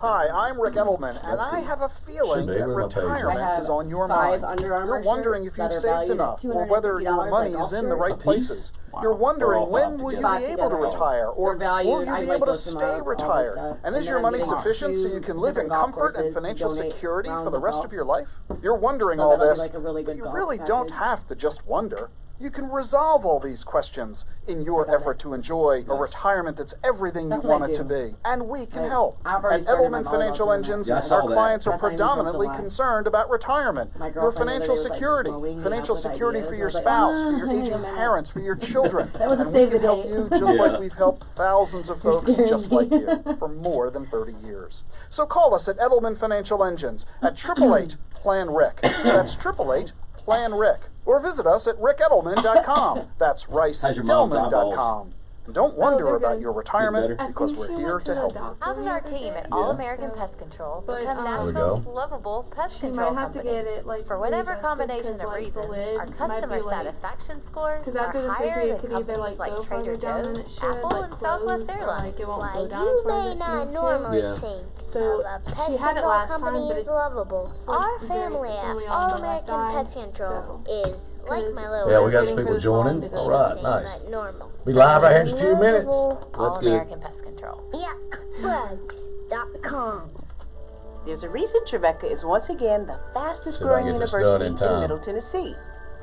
Hi, I'm Rick Edelman, and I have a feeling that retirement is on your mind. You're wondering if you've saved enough, or whether your money is in the right places. You're wondering when will you be able to retire, or will you be able to stay retired? And is your money sufficient so you can live in comfort and financial security for the rest of your life? You're wondering all this, but you really don't have to just wonder. You can resolve all these questions in your effort to enjoy a retirement that's everything you want it to be. And we can help. At Edelman Financial Engines, our clients are predominantly concerned about retirement, your financial security for your spouse, for your aging parents, for your children. And we can help you just like we've helped thousands of folks just like you for more than 30 years. So call us at Edelman Financial Engines at 888-PLAN-RIC. That's 888-PLAN-RIC. Or visit us at rickedelman.com. That's ricedelman.com. And don't wonder about your retirement, because we're here to help you. How did our team at All American Pest Control become Nashville's lovable pest control company? For whatever combination of reasons, our customer satisfaction scores are higher than companies like Trader Joe's, Apple, and Southwest Airlines. Why, you may not normally think of a pest control company as lovable. Our family at All American Pest Control is like my little yeah, we got some people joining. All right, nice. Normal. Be live right here in just a few minutes. All American Pest Control. Yuckbugs.com. There's a reason Trevecca is once again the fastest growing university in Middle Tennessee.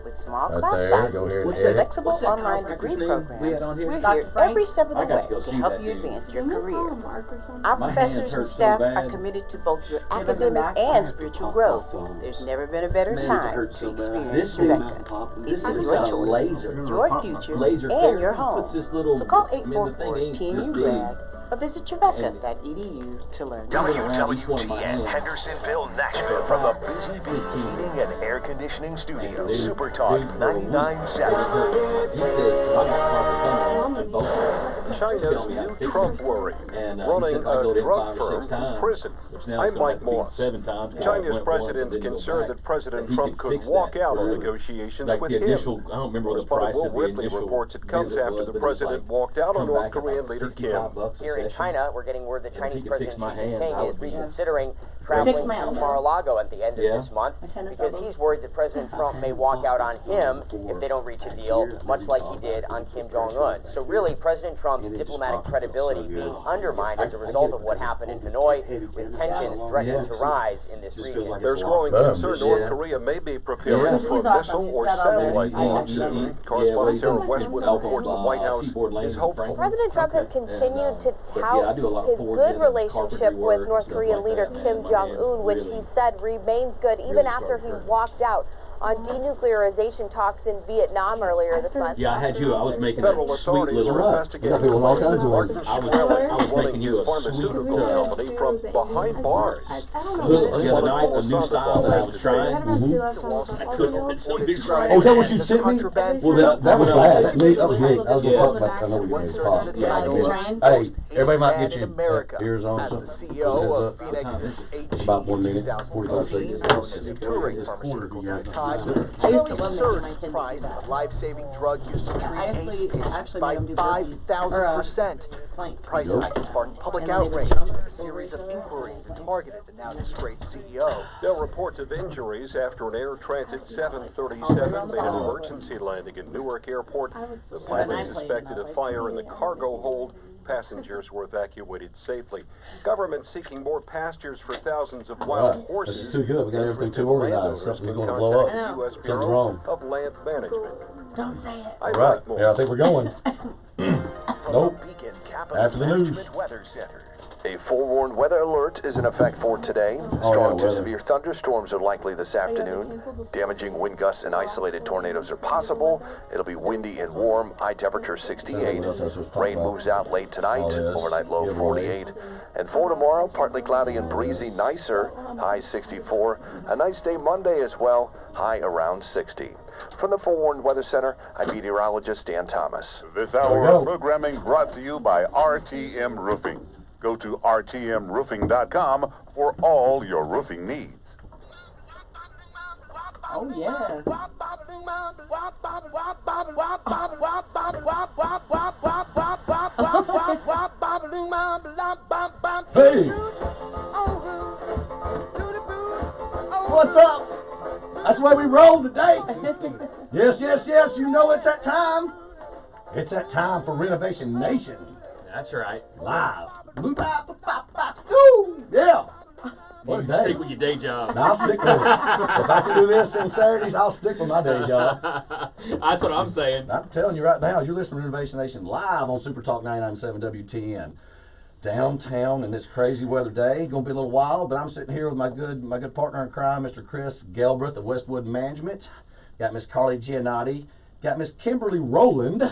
With small class sizes and flexible online degree programs, we're here every step of the way to help you advance your career. Our professors and staff are committed to both your academic and spiritual growth. There's never been a better time to experience Trevecca. It's your choice, your future, and your home. So call 844-TNU-GRAD or visit Trevecca.edu to learn more. WWTN Hendersonville, Nashville, from the Busy Bee Heating and Air Conditioning Studio, Super Talk 99.7. China's new Trump worry, running a drug firm from prison. I'm Mike Moss. China's president's concerned that President Trump could walk out on negotiations with him. Correspondent Will Ripley reports it comes after the president walked out on North Korean leader Kim. Here in China, we're getting word that Chinese President Xi Jinping is reconsidering traveling to Mar-a-Lago at the end of this month because he's worried that President Trump may walk out on him if they don't reach a deal, much like he did on Kim Jong-un. So really, President Trump's diplomatic credibility being undermined as a result of what happened in Hanoi, with tensions threatening to rise in this region. There's growing concern North Korea may be preparing for a missile or satellite launch soon. Correspondent Sarah Westwood reports the White House is hopeful. President Trump has continued to tout his good relationship with North Korean leader Kim Jong-un, which he said remains good even after he walked out on denuclearization talks in Vietnam earlier this month. Yeah, I was making Federal a sweet authorities little. are investigating Martin Shkreli, who's running his pharmaceutical company from behind bars. The other night, a new style that I was trying. Oh, is that what you sent me? Well, that was bad. That was me. I was going to talk about. I know we can talk. Hey, everybody might get you ears on. As the CEO of Phoenix's about 1 minute, 45 seconds. Is touring pharmaceuticals at the time. Shkreli surged the price of a life-saving drug used to treat AIDS patients by 5,000%. Price hike sparked public outrage and a series of inquiries that targeted the now disgraced CEO. There are reports of injuries after an Air Transit 737 made an emergency landing in Newark Airport. The pilot suspected a fire in the cargo hold. Passengers were evacuated safely. Government seeking more pastures for thousands of wild horses. This is too good. We got everything too organized. Something's going to blow up. Something's wrong. Of Land Management. Don't say it. All right. Yeah, I think we're going. Nope. After the news. Weather Center. A forewarned weather alert is in effect for today. Strong to severe thunderstorms are likely this afternoon. Damaging wind gusts and isolated tornadoes are possible. It'll be windy and warm. High temperature 68. Rain moves out late tonight. Overnight low 48. And for tomorrow, partly cloudy and breezy, nicer. High 64. A nice day Monday as well. High around 60. From the Forewarned Weather Center, I'm meteorologist Dan Thomas. This hour of programming brought to you by RTM Roofing. Go to rtmroofing.com for all your roofing needs. Oh, yeah. Hey! what's up? That's the way we roll today. Yes, yes, yes. You know it's that time. It's that time for Renovation Nation. That's right. Live. Yeah. You stick with your day job. No, I'll stick with it. If I can do this on Saturdays, I'll stick with my day job. That's what I'm saying. I'm telling you right now, you're listening to Renovation Nation live on Super Talk 99.7 WTN. Downtown in this crazy weather day. Gonna be a little wild, but I'm sitting here with my good partner in crime, Mr. Chris Gelbreth of Westwood Management. Got Miss Carly Giannotti. Got Miss Kimberly Rowland.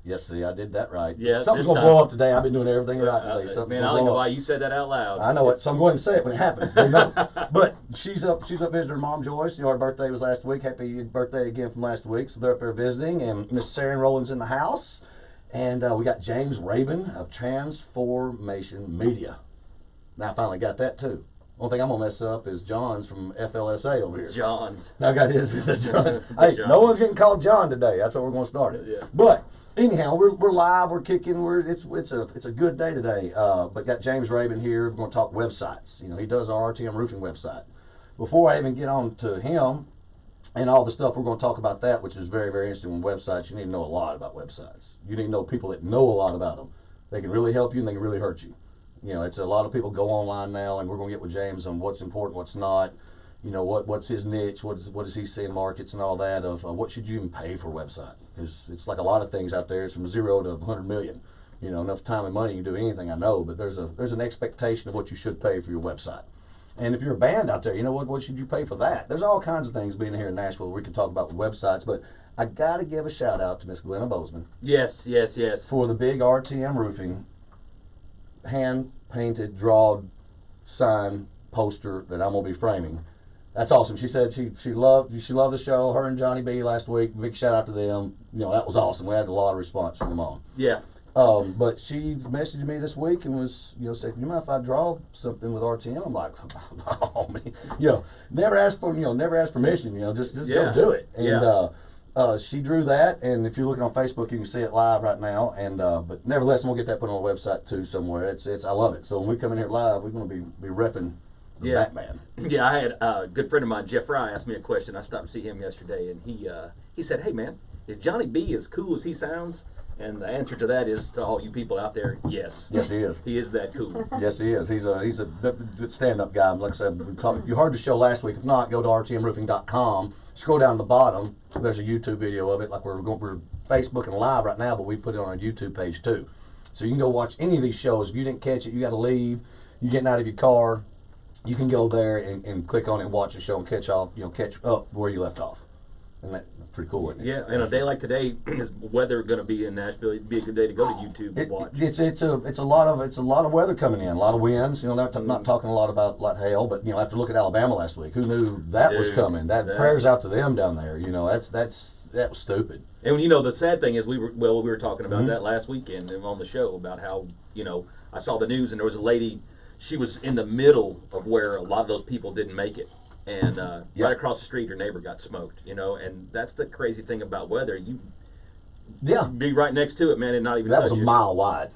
Yes, see, I did that right. Yeah, something's gonna blow up today. I've been doing everything right today. Man, I don't know why you said that out loud. I know it, so I'm going to say it when it happens. They know. But she's up visiting her mom, Joyce. You know, her birthday was last week. Happy birthday again from last week. So they're up there visiting, and Miss Sarah Rowland's in the house. And we got James Rabun of Tran4mation Media. Now I finally got that too. Only thing I'm gonna mess up is John's from FLSA over here. John's. I got his. John's. Hey, John. No one's getting called John today. That's how we're gonna start it. Yeah. But anyhow, we're live. We're kicking. It's a good day today. But got James Rabun here. We're gonna talk websites. You know, he does our RTM roofing website. Before I even get on to him and all the stuff, we're going to talk about that, which is very, very interesting on websites. You need to know a lot about websites. You need to know people that know a lot about them. They can really help you and they can really hurt you. You know, it's a lot of people go online now, and we're going to get with James on what's important, what's not. You know, what's his niche, what does he see in markets and all that of what should you even pay for a website. Because it's like a lot of things out there. It's from 0 to 100 million. You know, enough time and money you can do anything, I know, but there's an expectation of what you should pay for your website. And if you're a band out there, you know, what should you pay for that? There's all kinds of things being here in Nashville we can talk about with websites, but I got to give a shout out to Miss Glenna Bozeman. Yes. For the big RTM roofing, hand-painted, drawed sign poster that I'm going to be framing. That's awesome. She said she loved the show. Her and Johnny B last week. Big shout out to them. You know, that was awesome. We had a lot of response from them on. Yeah. But she messaged me this week and was, you know, said, you mind if I draw something with RTM? I'm like, oh, man. You know, never ask permission, you know, just go do it. And she drew that, and if you're looking on Facebook, you can see it live right now. And but nevertheless, we'll get that put on our website too somewhere. I love it. So when we come in here live, we're going to be repping the Batman. Yeah, I had a good friend of mine, Jeff Fry, asked me a question. I stopped to see him yesterday, and he said, hey, man, is Johnny B as cool as he sounds? And the answer to that is, to all you people out there, yes. Yes, he is. He is that cool. Yes, he is. He's a good stand-up guy. Like I said, you heard the show last week. If not, go to rtmroofing.com. Scroll down to the bottom. There's a YouTube video of it. Like we're Facebooking live right now, but we put it on our YouTube page too. So you can go watch any of these shows. If you didn't catch it, you got to leave. You're getting out of your car. You can go there and click on it and watch the show and catch up where you left off. And that's pretty cool, isn't it? Yeah, and a day like today, is weather going to be in Nashville? It'd be a good day to go to YouTube and watch. It's a lot of weather coming in, a lot of winds. You know, not talking a lot about hail, but you know, after looking at Alabama last week, who knew that was coming? That prayers out to them down there. You know, that was stupid. And you know, the sad thing is we were talking about that last weekend on the show about how, you know, I saw the news and there was a lady. She was in the middle of where a lot of those people didn't make it. And right across the street, her neighbor got smoked, you know, and that's the crazy thing about weather. You be right next to it, man, and not even touch it. That was a mile wide.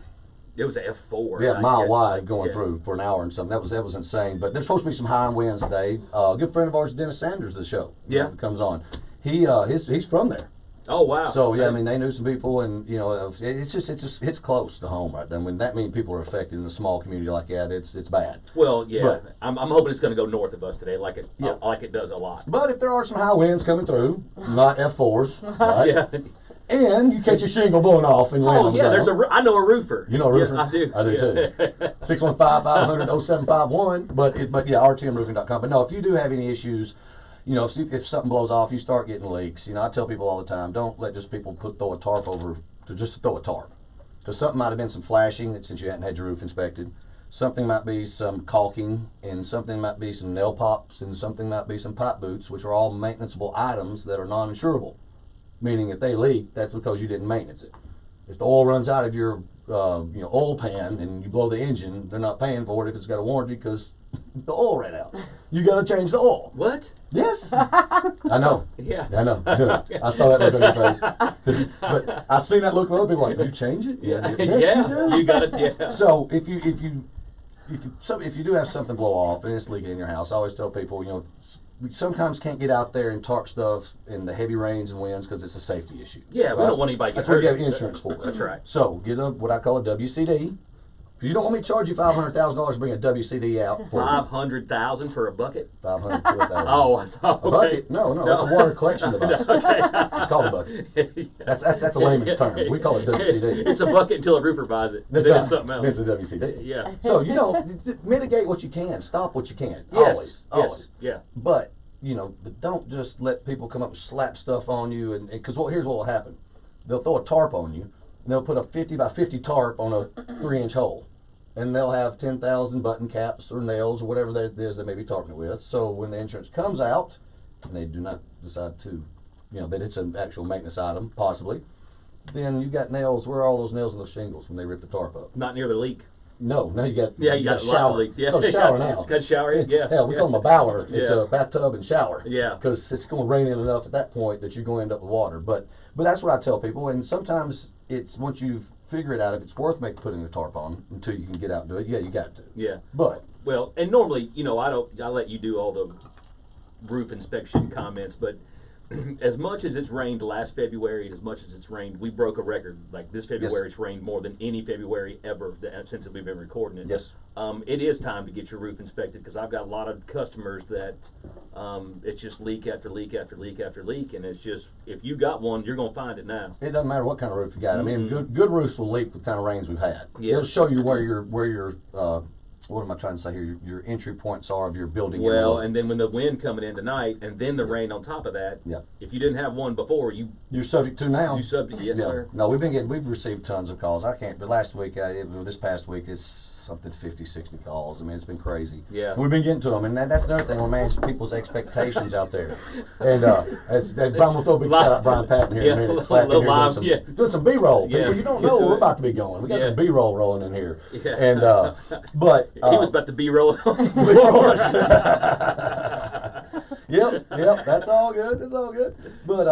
It was an F4. Yeah, a mile wide going through for an hour and something. That was insane. But there's supposed to be some high winds today. A good friend of ours, Dennis Sanders, the show. Comes on. He's from there. Oh wow! So yeah, I mean they knew some people, and you know it's close to home right then. When that many people are affected in a small community like that, it's bad. Well, yeah, but I'm hoping it's going to go north of us today, like it does a lot. But if there are some high winds coming through, not F4s, right? And you catch a shingle blowing off and land on the ground. I know a roofer. You know a roofer? Yes, I do too. 615-500-0751. But yeah, rtmroofing.com. But no, if you do have any issues. You know, if something blows off, you start getting leaks. You know, I tell people all the time, don't let just people throw a tarp over to just throw a tarp. Because something might have been some flashing since you hadn't had your roof inspected. Something might be some caulking, and something might be some nail pops, and something might be some pipe boots, which are all maintenanceable items that are non-insurable. Meaning if they leak, that's because you didn't maintenance it. If the oil runs out of your oil pan and you blow the engine, they're not paying for it if it's got a warranty because the oil ran out. You got to change the oil. What? Yes. I know. Yeah. I know. I saw that look on your face. But I've seen that look on other people like, you change it? Yeah. Yes, you do. You got it. Yeah. So if you do have something blow off and it's leaking in your house, I always tell people, you know, we sometimes can't get out there and tarp stuff in the heavy rains and winds because it's a safety issue. Yeah, right? we don't want anybody to get hurt. That's what you have insurance for. That's right. So get what I call a WCD. You don't want me to charge you $500,000 to bring a WCD out for $500,000 for a bucket? 500 to 1,000. Oh, okay. A bucket? No, that's a water collection device. Okay. It's called a bucket. That's a layman's term. We call it WCD. It's a bucket until a roofer buys it. That's right. It's something else. It's a WCD. Yeah. So mitigate what you can, stop what you can. Yes. Always. Yes. Yeah. But don't just let people come up and slap stuff on you, and because here's what will happen: they'll throw a tarp on you, and they'll put a 50 by 50 tarp on a 3-inch hole. And they'll have 10,000 button caps or nails or whatever that is they may be tarping it with. So when the insurance comes out, and they do not decide to, that it's an actual maintenance item, possibly, then you got nails. Where are all those nails in those shingles when they rip the tarp up? Not near the leak. No, you got lots of leaks. Yeah, it's got a shower now. It's got a shower. Yeah. Hell, we call them a bower. It's a bathtub and shower. Yeah. Because it's going to rain in enough at that point that you're going to end up with water. But that's what I tell people. And sometimes it's once you've figure it out if it's worth putting a tarp on until you can get out and do it. Yeah, you got to. Yeah. But and normally, I let you do all the roof inspection comments, but as much as it's rained last February, as much as it's rained, we broke a record. Like this February, It's rained more than any February ever since we've been recording it. Yes. It is time to get your roof inspected because I've got a lot of customers that it's just leak after leak after leak after leak, and it's just if you got one, you're gonna find it now. It doesn't matter what kind of roof you got. I mean, good roofs will leak with the kind of rains we've had. Yeah. It'll show you where your what am I trying to say here? Your entry points are of your building. Well, and then when the wind coming in tonight, and then the rain on top of that. Yeah. If you didn't have one before, you're subject to now. You're subject, yes, sir. No, we've received tons of calls. But last week, this past week, it's something 50, 60 calls. I mean, it's been crazy. Yeah. We've been getting to them, and that's another thing. We're managing people's expectations out there. And I'm gonna throw a big shout out Brian Patton here in a minute. Doing some B-roll. People, you don't know where we're about to be going. We got some B-roll rolling in here. Yeah. And but he was about to B-roll. Yep. That's all good. That's all good. But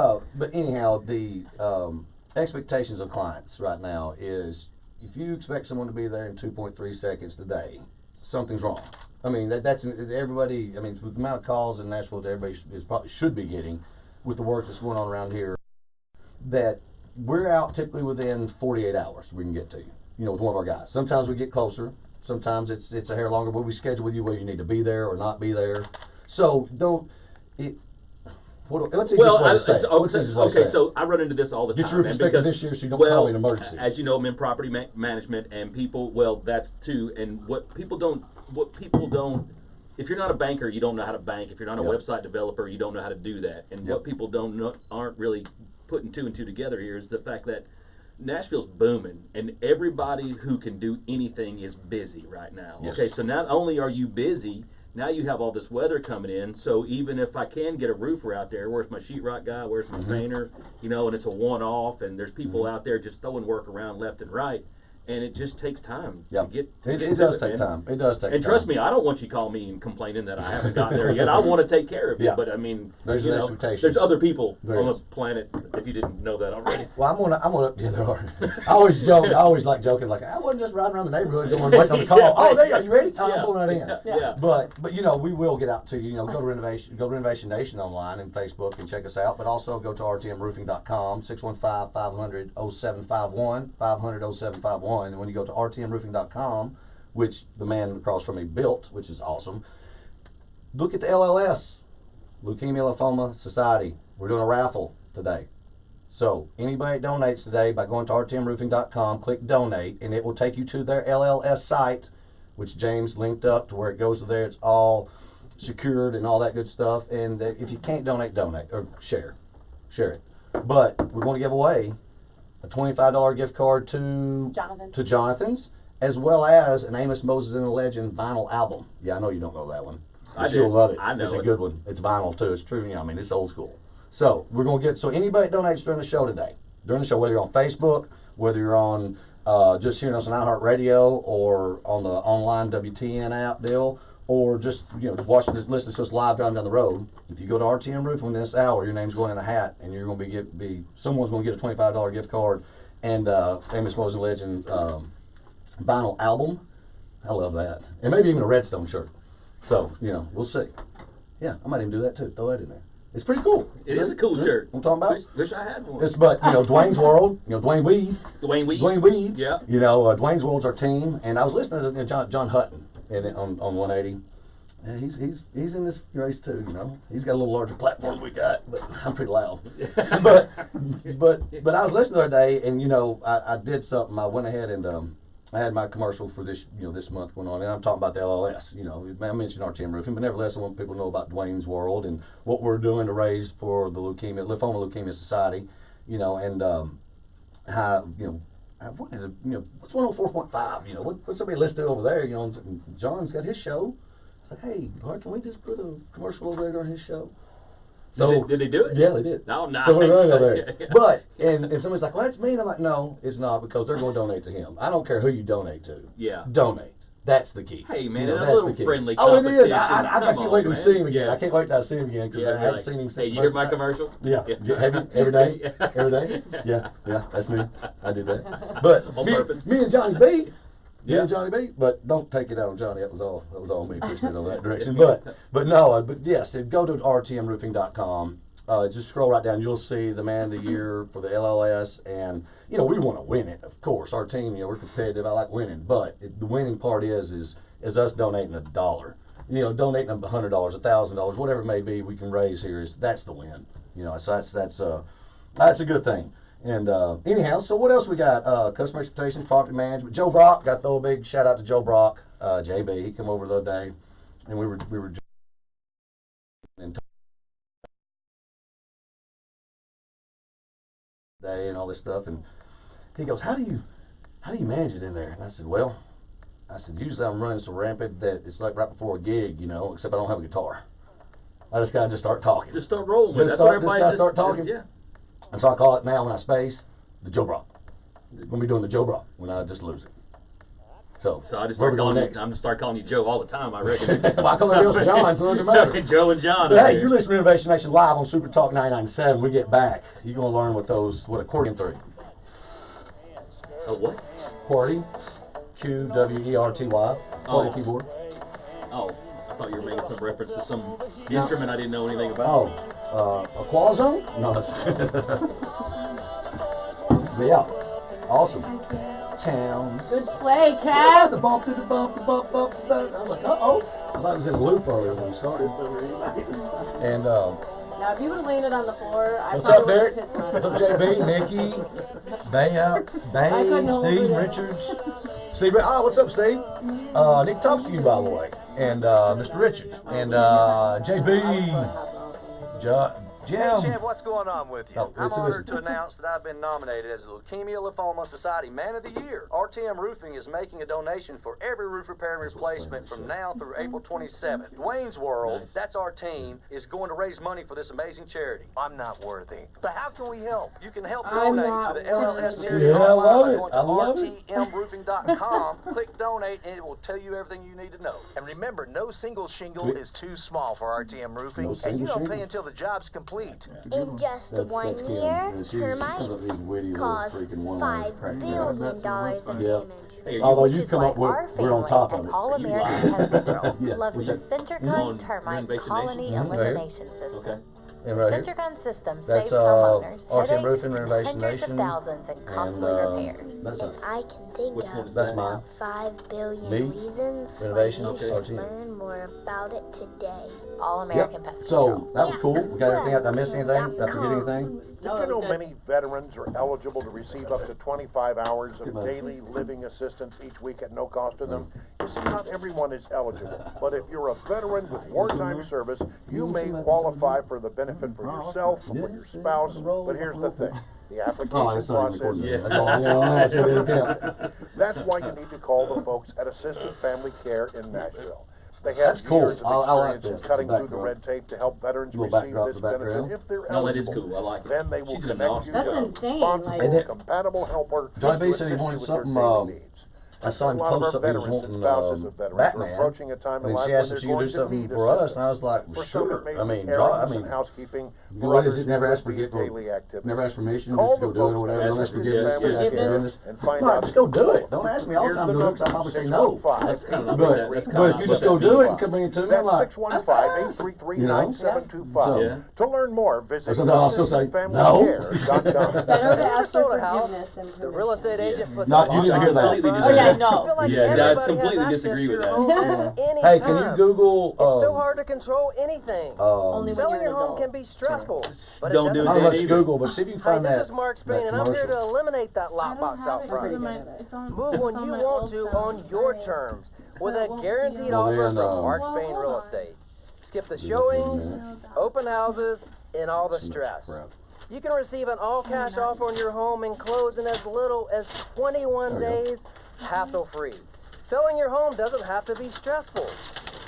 anyhow, the expectations of clients right now is if you expect someone to be there in 2.3 seconds today, something's wrong. I mean, that's everybody. I mean, with the amount of calls in Nashville that everybody probably should be getting with the work that's going on around here, that we're out typically within 48 hours. We can get to you. With one of our guys. Sometimes we get closer. Sometimes it's a hair longer, but we schedule with you where you need to be there or not be there. So what's the easiest way to say? Okay, so I run into this all the time. Get your roof inspected this year so you don't call me an emergency. As you know, I'm in property management, and people, that's too, and what people don't, if you're not a banker, you don't know how to bank. If you're not a website developer, you don't know how to do that. And what people aren't really putting two and two together here is the fact that Nashville's booming, and everybody who can do anything is busy right now. Yes. Okay, so not only are you busy, now you have all this weather coming in, so even if I can get a roofer out there, where's my sheetrock guy, where's my painter, and it's a one-off, and there's people out there just throwing work around left and right, and it just takes time to get it does take time. It does take time. And trust me, I don't want you to call me and complaining that I haven't got there yet. I want to take care of you, but I mean, there's an expectation. There's other people on this planet, if you didn't know that already. Well, I'm gonna, yeah, there are. I always joke, I always like joking, like, I wasn't just riding around the neighborhood going, waiting on the call. Oh, there you are, you ready? I'm pulling that in. Yeah. But we will get out to you, go to Renovation Nation online and Facebook and check us out, but also go to rtmroofing.com, 615-500-0751, 500-0751, and when you go to rtmroofing.com, which the man across from me built, which is awesome, look at the LLS, Leukemia Lymphoma Society. We're doing a raffle today. So anybody that donates today by going to rtmroofing.com, click donate, and it will take you to their LLS site, which James linked up to where it goes to there. It's all secured and all that good stuff. And if you can't donate or share it. But we're going to give away a $25 gift card to Jonathan's, as well as an Amos Moses and the Legend vinyl album. Yeah, I know you don't know that one. You'll love it. I know it's a good one. It's vinyl too. It's true. I mean, it's old school. So we're going to anybody that donates during the show today, whether you're on Facebook, whether you're on just hearing us on iHeartRadio or on the online WTN app deal, or just watching this, listening to us live driving down the road. If you go to RTM Roofing in this hour, your name's going in a hat, and you're going to someone's going to get a $25 gift card and Amos Moses and Legend vinyl album. I love that, and maybe even a Redstone shirt. So we'll see. Yeah, I might even do that too. Throw that in there. It's pretty cool. It is a cool shirt. I'm talking about. Wish I had one. It's, but Dwayne's World. Dwayne Weed. Dwayne Weed. Yeah. Dwayne's World's our team, and I was listening to John Hutton on 180. And he's in this race too. He's got a little larger platform than we got, but I'm pretty loud. but I was listening the other day, and I did something. I went ahead and I had my commercial for this this month going on, and I'm talking about the LLS. I mentioned RTM Roofing, but nevertheless, I want people to know about Dwayne's World and what we're doing to raise for the Lymphoma Leukemia Society. And how what's 104.5? What's somebody listed over there? John's got his show. It's like, hey, Lord, can we just put a commercial over there during his show? So did they do it? Yeah, they did. No, nice. So we're running over there. But and somebody's like, well, that's mean. I'm like, no, it's not, because they're going to donate to him. I don't care who you donate to. Yeah. Donate. That's the key. Hey, man, that's a little friendly competition. Oh, it is. I can't wait to see him again. I can't wait to see him again, because I hadn't seen him since. Hey, you hear my commercial? Yeah. Have you? Every day? Every day? Yeah, that's me. I did that. But on purpose. Me and Johnny B. Yeah, Johnny B. But don't take it out on Johnny. That was all me pushing it over that direction. But yes, go to rtmroofing.com. Just scroll right down. You'll see the Man of the Year for the LLS, and we want to win it. Of course, our team. We're competitive. I like winning, but the winning part is us donating $1. Donating $100, $1,000, whatever it may be, we can raise here. That's the win. So that's a good thing. And anyhow, so what else we got? Customer expectations, property management. Joe Brock, got to throw a big shout out to Joe Brock, JB. He came over the other day, and we were day and all this stuff, and he goes, how do you manage it in there? And I said, usually I'm running so rampant that it's like right before a gig, except I don't have a guitar. I just gotta start talking. Just start rolling. That's what everybody just start talking. Yeah. And so I call it now, when I space, the Joe Brock. We're gonna be doing the Joe Brock when I just lose it. So I just start calling you. I'm gonna start calling you Joe all the time. I reckon. Well, I call everybody else John, so it doesn't matter. Joe and John. But hey, you're listening to Renovation Nation live on Super Talk 99.7. We get back. You're gonna learn what accordion 3. Oh, what? QWERTY. QWERTY. QWERTY keyboard. Oh, I thought you were making some reference to some instrument I didn't know anything about. Oh, a quazone? No. But yeah, awesome. Town. Good play, Cat. The bump to the bump, the bump. I was like, uh-oh. I thought it was in a loop earlier when we started. And now, if you would have landed on the floor, what's up, Derek? What's up, JB, Nikki, Bay, Steve Richards. What's up, Steve? Nick talked to you, by the way, and Mr. Richards, and JB, Jim. Hey, Chad, what's going on with you? I'm honored to announce that I've been nominated as the Leukemia Lymphoma Society Man of the Year. RTM Roofing is making a donation for every roof repair and replacement from now through April 27th. Dwayne's World, that's our team, is going to raise money for this amazing charity. I'm not worthy, but how can we help? You can help donate to the LLS charity online by going to rtmroofing.com, click donate, and it will tell you everything you need to know. And remember, no single shingle is too small for RTM Roofing, and you don't pay until the job's complete. In just 1 year, termites caused $5 billion of damage. Although you come up with, we're on top of it. All American Pest Control loves the Centricon Termite Colony Elimination System. The Centricon system saves homeowners headaches and hundreds of thousands in costly repairs. And I can think of about 5 billion reasons why you should learn more about it today. All American Pest Control. So, that was cool. We got everything out. Did I miss anything? Did I forget anything? Did you know many veterans are eligible to receive up to 25 hours of daily living assistance each week at no cost to them? You see, not everyone is eligible, but if you're a veteran with wartime service, you may qualify for the benefit for yourself or for your spouse, but here's the thing. The application process is That's why you need to call the folks at Assisted Family Care in Nashville. They have years of experience in cutting through the red tape to help veterans receive this benefit if they're eligible. No, that is cool. I like it. Then they will connect you to a responsible, compatible helper John to B said he assist you wanted with your something daily needs. I saw him post something. He was wanting Batman, and she asked if she could do something for us, and I was like, well, sure. I mean, housekeeping. What is it? Never ask for never ask permission. Just go do it or whatever. Don't ask forgiveness. Right, just go do it. Don't ask me all the time to do it because I probably say no. But if you just go do it and come bring it to me, I'm like, 615-833-9725. To learn more, visit FamilyCare.com. Better to ask for forgiveness than permission. The real estate agent puts you didn't hear that. Oh, yeah, no. Yeah, I completely disagree with that. Hey, can you Google? It's so hard to control anything. Selling your home can be stressful, but don't do I'll let that you Google, but see if you can find that. This is Mark Spain, and I'm here to eliminate that lockbox out front. Move when you want to on your terms with a guaranteed offer from Mark Spain Real Estate. Skip the showings, open houses, and all the stress. You can receive an all-cash offer on your home and close in as little as 21 days, hassle-free. Selling your home doesn't have to be stressful.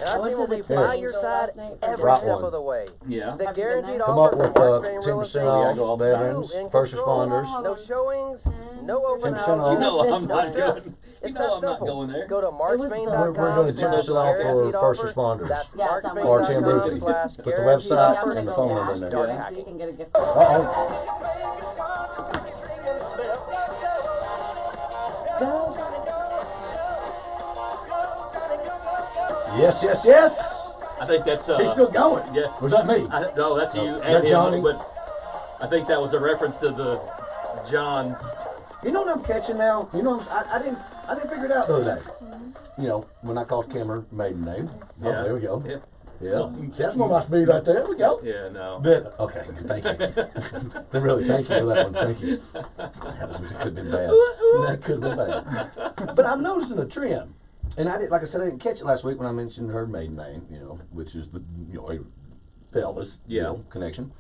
And our team will be by your side every step of the way. Yeah. The guaranteed Come offer up with from Mark Spain Real 10% Estate off is veterans, first responders. no showings, no open 10% houses, off. You know I'm no not stress. going. It's You know that I'm not simple. going there. Go to markspain.com. We're going to 10% off for first responders. That's RTM markspain.com Roofing. Put the website and the phone number in there. Start hacking. Yes, yes, yes. I think that's He's still going. Yeah. Was that me? No, that's you That and Johnny? him. But I think that was a reference to the John's. You know what I'm catching now? You know, I didn't figure it out the other day. You know, when I called Kim her maiden name. Oh, Yeah. there we go. Yeah. Yeah. That's more my speed right there. There we go. Yeah, no. Okay, thank you. Really, thank you for that one. Thank you. That could have been bad. That could have been bad. But I'm noticing a trend. And I did, like I said, I didn't catch it last week when I mentioned her maiden name, you know, which is the Elvis, connection.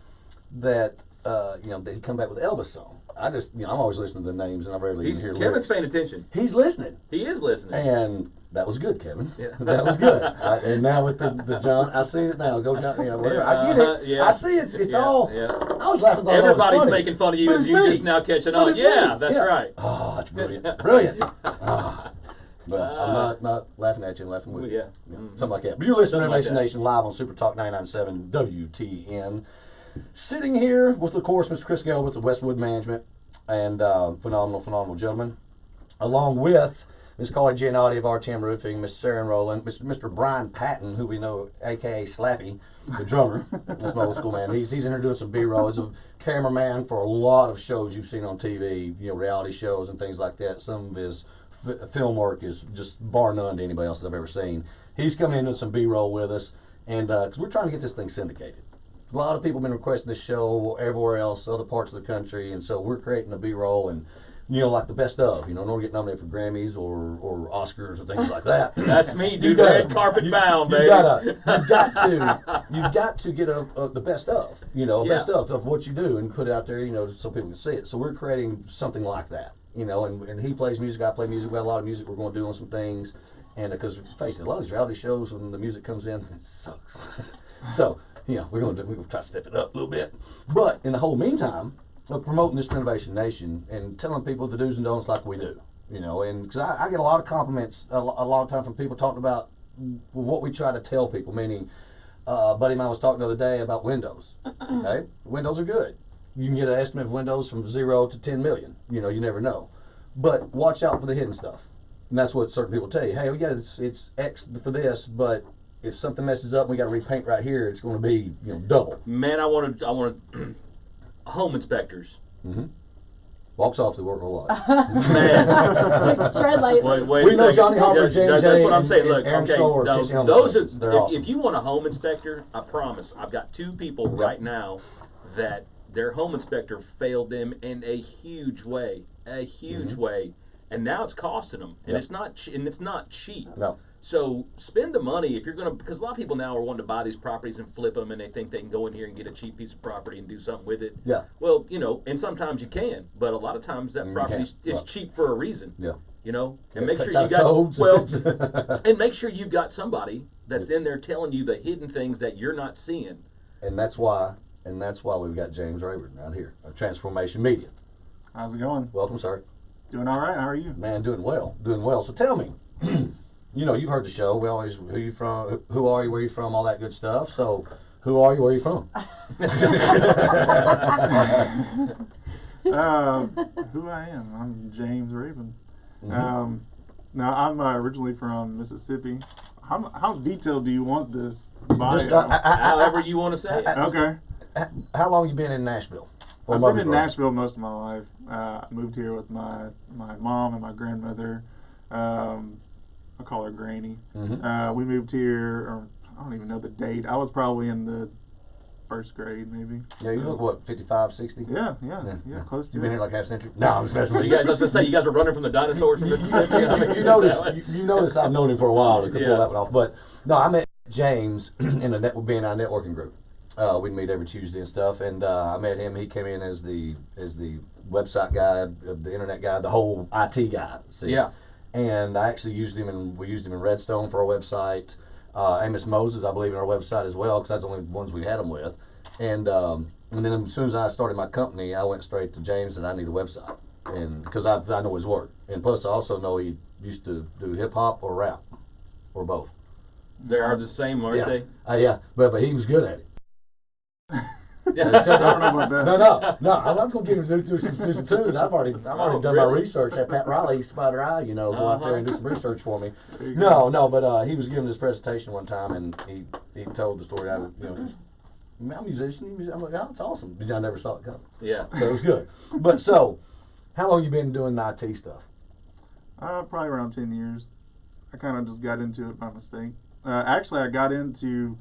That they come back with the Elvis song. I'm always listening to the names, and I rarely even hear lyrics. Kevin's paying attention. He's listening. He is listening. And that was good, Kevin. Yeah. That was good. And now with the John, I see it now. Go John, whatever. I get it. Yeah. I see it. It's all. Yeah. I was laughing. Everybody's making fun of you, and you're just now catching on. Yeah, that's right. Oh, that's brilliant. Brilliant. But I'm not laughing at you, I'm laughing with you. Yeah. Something like that. But you're listening to Renovation Nation live on Super Talk 99.7 WTN. Sitting here with, of course, Mr. Chris Gale with the Westwood Management and phenomenal gentleman, along with Ms. Carly Giannotti of RTM Roofing, Miss Sarah Rowland, Mr. Brian Patton, who we know, a.k.a. Slappy, the drummer. That's my old school man. He's in here doing some B-roll. He's a cameraman for a lot of shows you've seen on TV, reality shows and things like that. Some of his film work is just bar none to anybody else that I've ever seen. He's coming in doing some B-roll with us, and because we're trying to get this thing syndicated. A lot of people have been requesting this show everywhere else, other parts of the country, and so we're creating a B-roll and, like the best of, in order to get nominated for Grammys or Oscars or things like that. That's me, dude. Red carpet bound, baby. You've got to get the best of, best of what you do and put it out there, so people can see it. So we're creating something like that. And he plays music, I play music. We have a lot of music we're going to do on some things. And because, face it, a lot of these reality shows, when the music comes in, it sucks. So, we're going to try to step it up a little bit. But in the whole meantime, of promoting this Renovation Nation and telling people the do's and don'ts like we do. And because I get a lot of compliments a lot of time from people talking about what we try to tell people, meaning a buddy of mine was talking the other day about windows. Okay? Windows are good. You can get an estimate of windows from 0 to 10 million. You never know. But watch out for the hidden stuff. And that's what certain people tell you. Hey, it's X for this, but if something messes up and we got to repaint right here, it's going to be double. Man, I wanted home inspectors. Mm-hmm. Walks off the work a lot. Man. Tread lightly. Wait we know Johnny Harper, James that's what I'm saying. Look, Aaron Schroer, those are, awesome. If you want a home inspector, I promise, I've got 2 people right now that their home inspector failed them in a huge way, and now it's costing them, and it's not cheap. No. So spend the money if you're going to, because a lot of people now are wanting to buy these properties and flip them, and they think they can go in here and get a cheap piece of property and do something with it. Yeah. Well, and sometimes you can, but a lot of times that property is cheap for a reason. Yeah. And make sure you and make sure you've got somebody that's in there telling you the hidden things that you're not seeing. And that's why we've got James Rabun out here of Tran4mation Media. How's it going? Welcome, sir. Doing all right. How are you? Man, doing well. Doing well. So tell me, you know, you've heard the show. We always, who are you from? Who are you? Where are you from? All that good stuff. So, who are you? Where are you from? Who I am? I'm James Rabun. Now, I'm originally from Mississippi. How detailed do you want this bio? Just, however you want to say it. Okay. How long you been in Nashville? I've been in Nashville most of my life. I moved here with my mom and my grandmother. I call her Granny. We moved here, or I don't even know the date. I was probably in the first grade, maybe. Yeah, you look, what, 55, 60? Yeah, close to it. You've been here like half a century? No, I'm just messing with you. I was going to say, you guys are running from the dinosaurs from Mississippi. you notice I've known him for a while to pull that one off. But, no, I met James in the being our networking group. We'd meet every Tuesday and stuff, and I met him. He came in as the website guy, the internet guy, the whole IT guy. See? Yeah. And I actually used him, and we used him in Redstone for our website. Amos Moses, I believe, in our website as well, because that's the only ones we had him with. And then as soon as I started my company, I went straight to James and I need a website, and because I know his work, and plus I also know he used to do hip hop or rap, or both. They are the same, aren't they? Yeah, but he was good at it. I don't know about that. No. I'm not going to give him do some tunes. I've already done my research. At Pat Riley, Spider Eye, you know, go out there and do some research for me. No, but he was giving this presentation one time, and he told the story. I'm a musician. I'm like, oh, it's awesome. But I never saw it coming. Yeah. So it was good. But so, how long you been doing IT stuff? Probably around 10 years. I kind of just got into it by mistake. Actually, I got into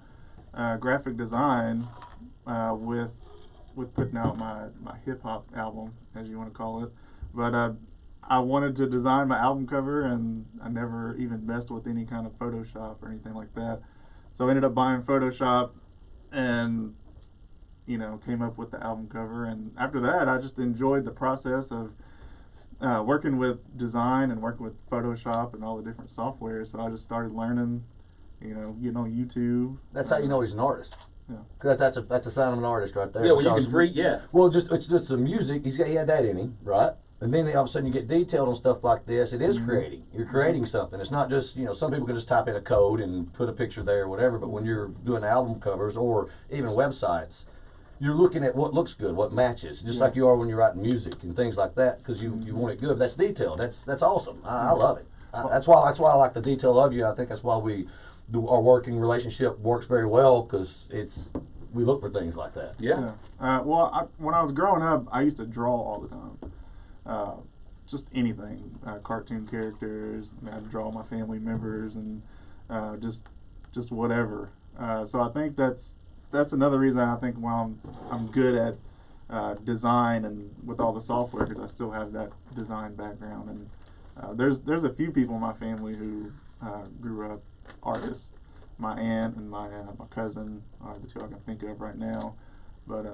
graphic design with putting out my hip hop album, as you want to call it. But I wanted to design my album cover, and I never even messed with any kind of Photoshop or anything like that. So I ended up buying Photoshop, and came up with the album cover. And after that, I just enjoyed the process of working with design and working with Photoshop and all the different software. So I just started learning, getting on YouTube. That's how you know he's an artist. Yeah. That's a sign of an artist right there. Yeah, well, you can read, yeah. Well, it's just the music. He had that in him, right? And then all of a sudden you get detailed on stuff like this. It is creating. You're creating something. It's not just, some people can just type in a code and put a picture there or whatever, but when you're doing album covers or even websites, you're looking at what looks good, what matches, just like you are when you're writing music and things like that, because you want it good. That's detailed. That's awesome. I love it. That's why I like the detail of you. I think that's why our working relationship works very well, because we look for things like that. Yeah. When I was growing up, I used to draw all the time. Just anything, cartoon characters. I'd draw my family members and just whatever. So I think that's another reason I think why I'm good at design and with all the software, because I still have that design background. And there's a few people in my family who grew up artists. My aunt and my cousin are the two I can think of right now. But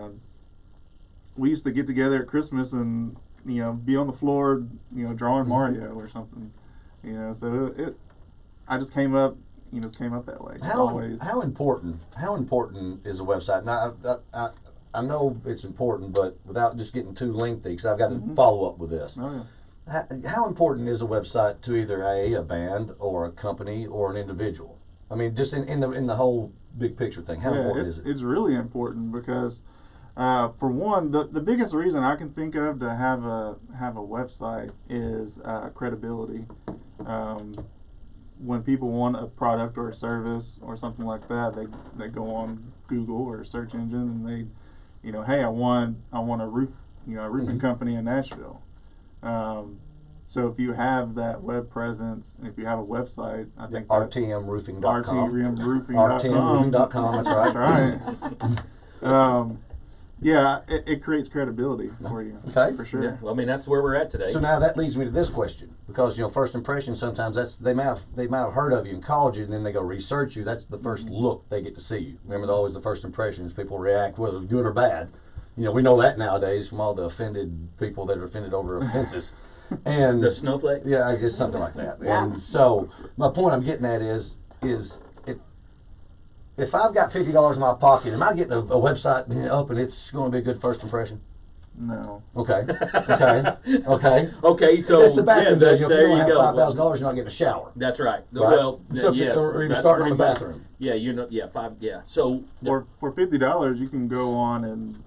we used to get together at Christmas and be on the floor, drawing Mario or something. So I just came up that way. How important is a website? Now I know it's important, but without just getting too lengthy, because I've got to follow up with this. Oh, yeah. How important is a website to either a band or a company or an individual? I mean, just in the whole big picture thing, how important is it? It's really important because, for one, the biggest reason I can think of to have a website is credibility. When people want a product or a service or something like that, they go on Google or a search engine and they, hey, I want a roofing company in Nashville. So if you have that web presence, if you have a website, I think RTMroofing.com. RTMroofing.com. That's right. That's right. Yeah, it creates credibility for you. Okay. For sure. Yeah. Well, I mean, that's where we're at today. So now that leads me to this question, because first impressions sometimes they might have heard of you and called you, and then they go research you. That's the first look they get to see you. Remember, always the first impressions. People react whether it's good or bad. We know that nowadays from all the offended people that are offended over offenses. And the snowflake? Yeah, just something like that. Yeah. And so my point I'm getting at is if I've got $50 in my pocket, am I getting a website up and it's going to be a good first impression? No. Okay. Okay. Okay. So that's the bathroom. Yeah, if you don't have go. $5,000, you're not getting a shower. That's right. Well, yes. Or even starting on the bathroom. Yeah, Yeah. So for $50, you can go on and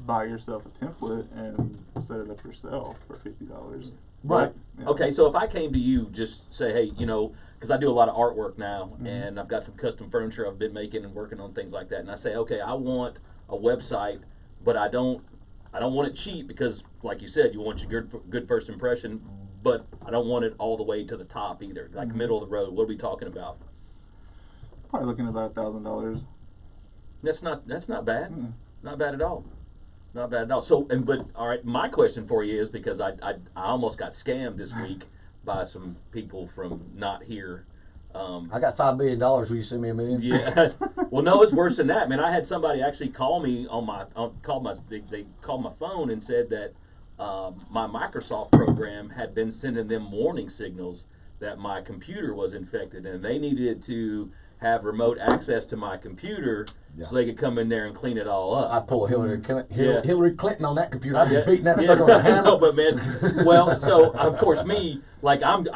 buy yourself a template and set it up yourself for $50. Right. Yeah. Okay. So if I came to you, just say, hey, because I do a lot of artwork now, and I've got some custom furniture I've been making and working on things like that, and I say, okay, I want a website, but I don't want it cheap because, like you said, you want your good first impression, but I don't want it all the way to the top either, like middle of the road. What are we talking about? Probably looking at about $1,000. That's not bad. Not bad at all. Not bad at all. So, but all right, my question for you is, because I almost got scammed this week by some people from not here. I got $5 million. Will you send me $1 million? Yeah. Well, no, it's worse than that, man. I had somebody actually call me they called my phone and said that my Microsoft program had been sending them warning signals that my computer was infected, and they needed to have remote access to my computer so they could come in there and clean it all up. I'd pull Hillary Clinton on that computer. I'd be beating that sucker on the hammer. No, but man, well, so of course me, like I'm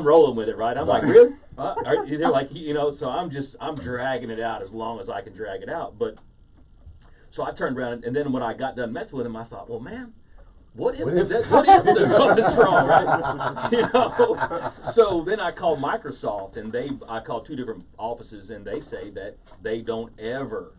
rolling with it, right? I'm like, really? They're like, so I'm dragging it out as long as I can drag it out. But so I turned around, and then when I got done messing with him, I thought, well, man, what if there's something's wrong, right? So then I called Microsoft, and I called 2 different offices, and they say that they don't ever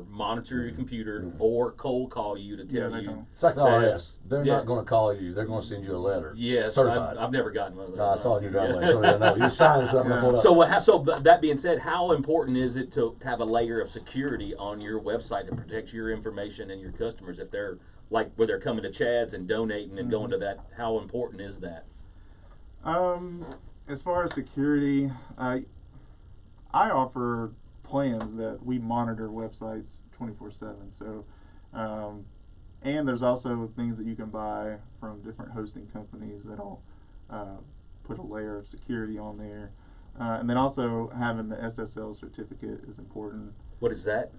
monitor your computer or cold call you to tell you. It's like the RS. They're not going to call you. They're going to send you a letter. Yes, I've never gotten one of those. No, I saw it in your driveway. So you're signing something. So that being said, how important is it to have a layer of security on your website to protect your information and your customers if they're like where they're coming to Chad's and donating and going to that? How important is that? As far as security, I offer plans that we monitor websites 24/7. So, and there's also things that you can buy from different hosting companies that'll put a layer of security on there. And then also having the SSL certificate is important. What is that?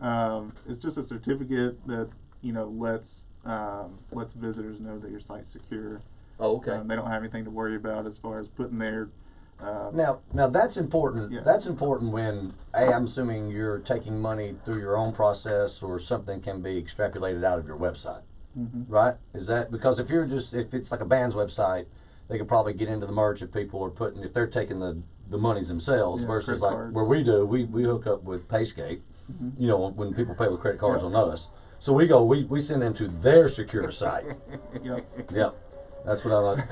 It's just a certificate that lets visitors know that your site's secure. Oh, okay. They don't have anything to worry about as far as putting their. Now that's important. Yeah. That's important when I'm assuming you're taking money through your own process, or something can be extrapolated out of your website, right? Is that because if it's like a band's website, they could probably get into the merch if people are if they're taking the monies themselves versus like cards. Where we do, we hook up with Payscape. When people pay with credit cards on us. So we send them to their secure site. Yep. That's what I like.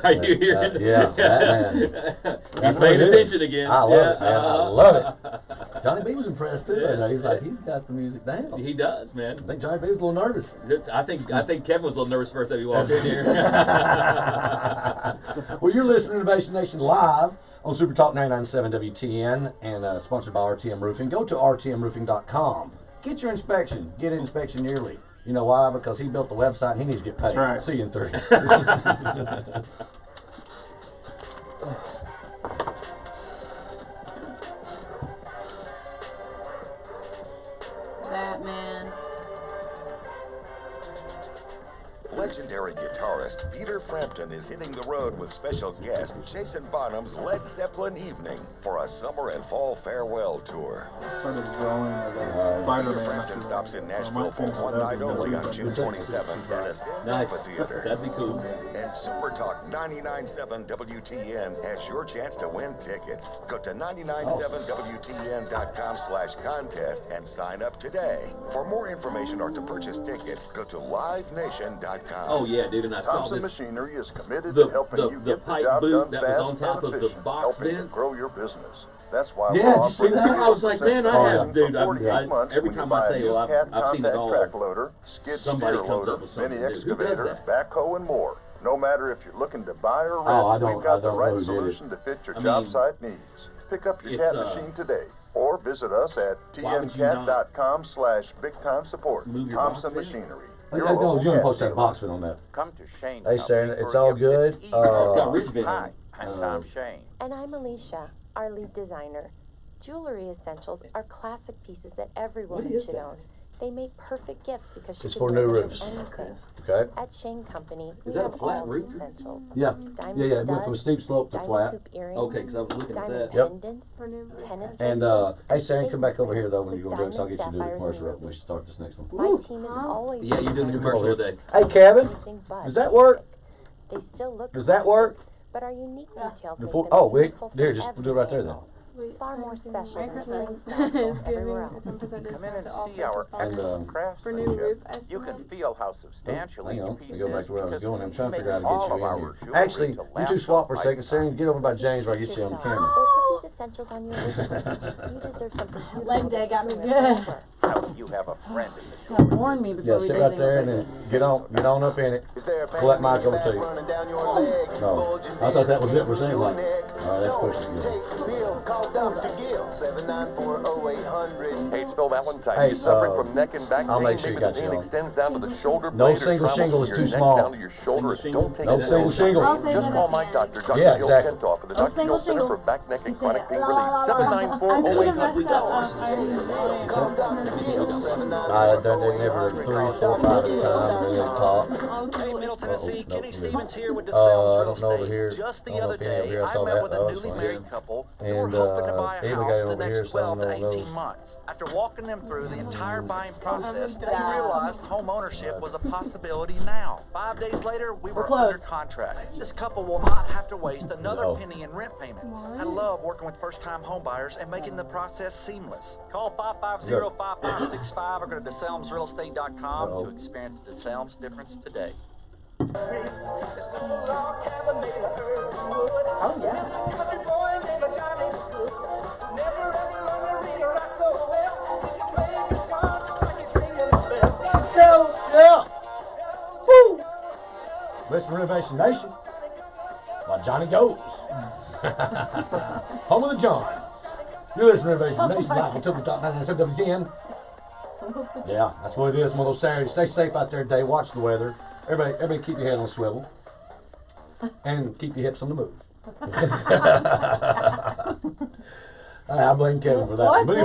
Are you hearing? Yeah, that man. He's paying attention again. I love it, man. I love it. Johnny B was impressed too. Yeah. He's got the music down. He does, man. I think Johnny B was a little nervous. I think Kevin was a little nervous first time he walked in here. Well, you're listening to Innovation Nation live on Super Talk 99.7 WTN and sponsored by RTM Roofing. Go to rtmroofing.com. Get your inspection. Get an inspection yearly. You know why? Because he built the website and he needs to get paid. Right. See you in 3. Batman. Legendary guitarist Peter Frampton is hitting the road with special guest Jason Bonham's Led Zeppelin Evening for a summer and fall farewell tour. Peter Frampton stops in Nashville for one night only on June 27th at a Amphitheater. That'd be cool. And Super Talk 99.7 WTN has your chance to win tickets. Go to 997wtn.com/contest and sign up today. For more information or to purchase tickets, go to livenation.com. Oh yeah, dude, and I saw Thompson this. Machinery is committed to helping you get the job done that was fast on top and of the efficient, box helping vent. to grow your business. That's why Yeah, did you see that? I was like, man, I have, dude. Every time I say, well, I've seen it all. Track loader, skid steer loader, mini excavator, backhoe, and more. No matter if you're looking to buy or rent, we've got the right solution to fit your job site needs. Pick up your cat machine today, or visit us at tncat.com/big-time-support. Thompson Machinery. You're going to post that box fit on that. Come to Shane. Hey, Sharon, it's all good. It's got Ridgeville. Hi, I'm Tom Shane. And I'm Alicia, our lead designer. Jewelry essentials are classic pieces that everyone should own. They make perfect gifts because she It's can for wear new them roofs. with anything. Okay. At Shane Company, we Is that a have flat all roof? the essentials. Yeah. Diamond Yeah, it went studs, from a steep slope to diamond flat. hoop earrings, Okay, because I was looking at diamond that. Yep. pendants, tennis And bracelets, hey, and Sharon, come back over here statement though when rings you're gonna do it, so I'll with get you to do the diamonds, commercial sapphires, up when we start this next one. and rubies. My team is always Yeah, you're doing the commercial today. Hey, Kevin, anything but does that work? perfect. They still look Does that work? but our unique details make Before, them oh, wait, beautiful there, from just every do it right there then. angle. Far more special than Christmas plain stuff sold everywhere else. Come in and see our excellent craftsmanship. You can feel how substantial Hang each on, piece let me go back is to where I was because going. I'm we trying to make figure out all how of to get our you in here. jewelry Actually, to you last two swap for a a second. Sarah, get over by James where I Treat get you on the yourself, camera. or put these essentials on your wish list. You deserve something beautiful. Leg day got me to good. remember. How you have a friend in the jewelry Warn me business. before Yeah, we sit do right anything there with and it. then get on up in it. Is there a Pull that mic over to you. running down your leg? No, I thought that was it. We're saying like, all right, let's push it. Take the pill, call Dr. Gill, 794-0800. Patesville Valentine, Hey, you suffering from neck and back I'll pain? make sure you Maybe got the you pain on. extends down to the shoulder No blade or single travels shingle from is your too neck small. down to your shoulders. Don't take No it single easy. shingle. I'll say Just that call at my the doctor, end. Dr. Yeah, Joe exactly. Kentoff, at the Oh, Dr. Joe Center for Back, Neck, and Chronic Pain Relief. I could have 794-0800. messed that up. I already I done it never 3, 4, 5 times and then talk. Hey, Middle Tennessee, no, Kenny Stevens here with I DeSalms Real don't know over Estate. here. Just I the don't know other if any over day, here. I I saw met that. with a That was newly fun. married couple who were And hoping to buy a Ava house guy in the over next here, so 12 I to don't know. 18 months. After walking them through the entire buying process, they realized home ownership was a possibility now. 5 days later, we were under contract. This couple will not have to waste another penny in rent payments. I love working with first-time home buyers and making the process seamless. Call 550-5565 or go to DeSalmsRealEstate.com to experience the DeSalms difference today. Oh, yeah. Yeah. Woo. Listen, Renovation Nation. While Johnny goes. Home of the Johns. You listen, Renovation Nation. Live on Top.997 Yeah, that's what it is. One of those Saturdays. Stay safe out there today. Watch the weather. Everybody keep your head on a swivel. And keep your hips on the move. I blame Kevin for that one. But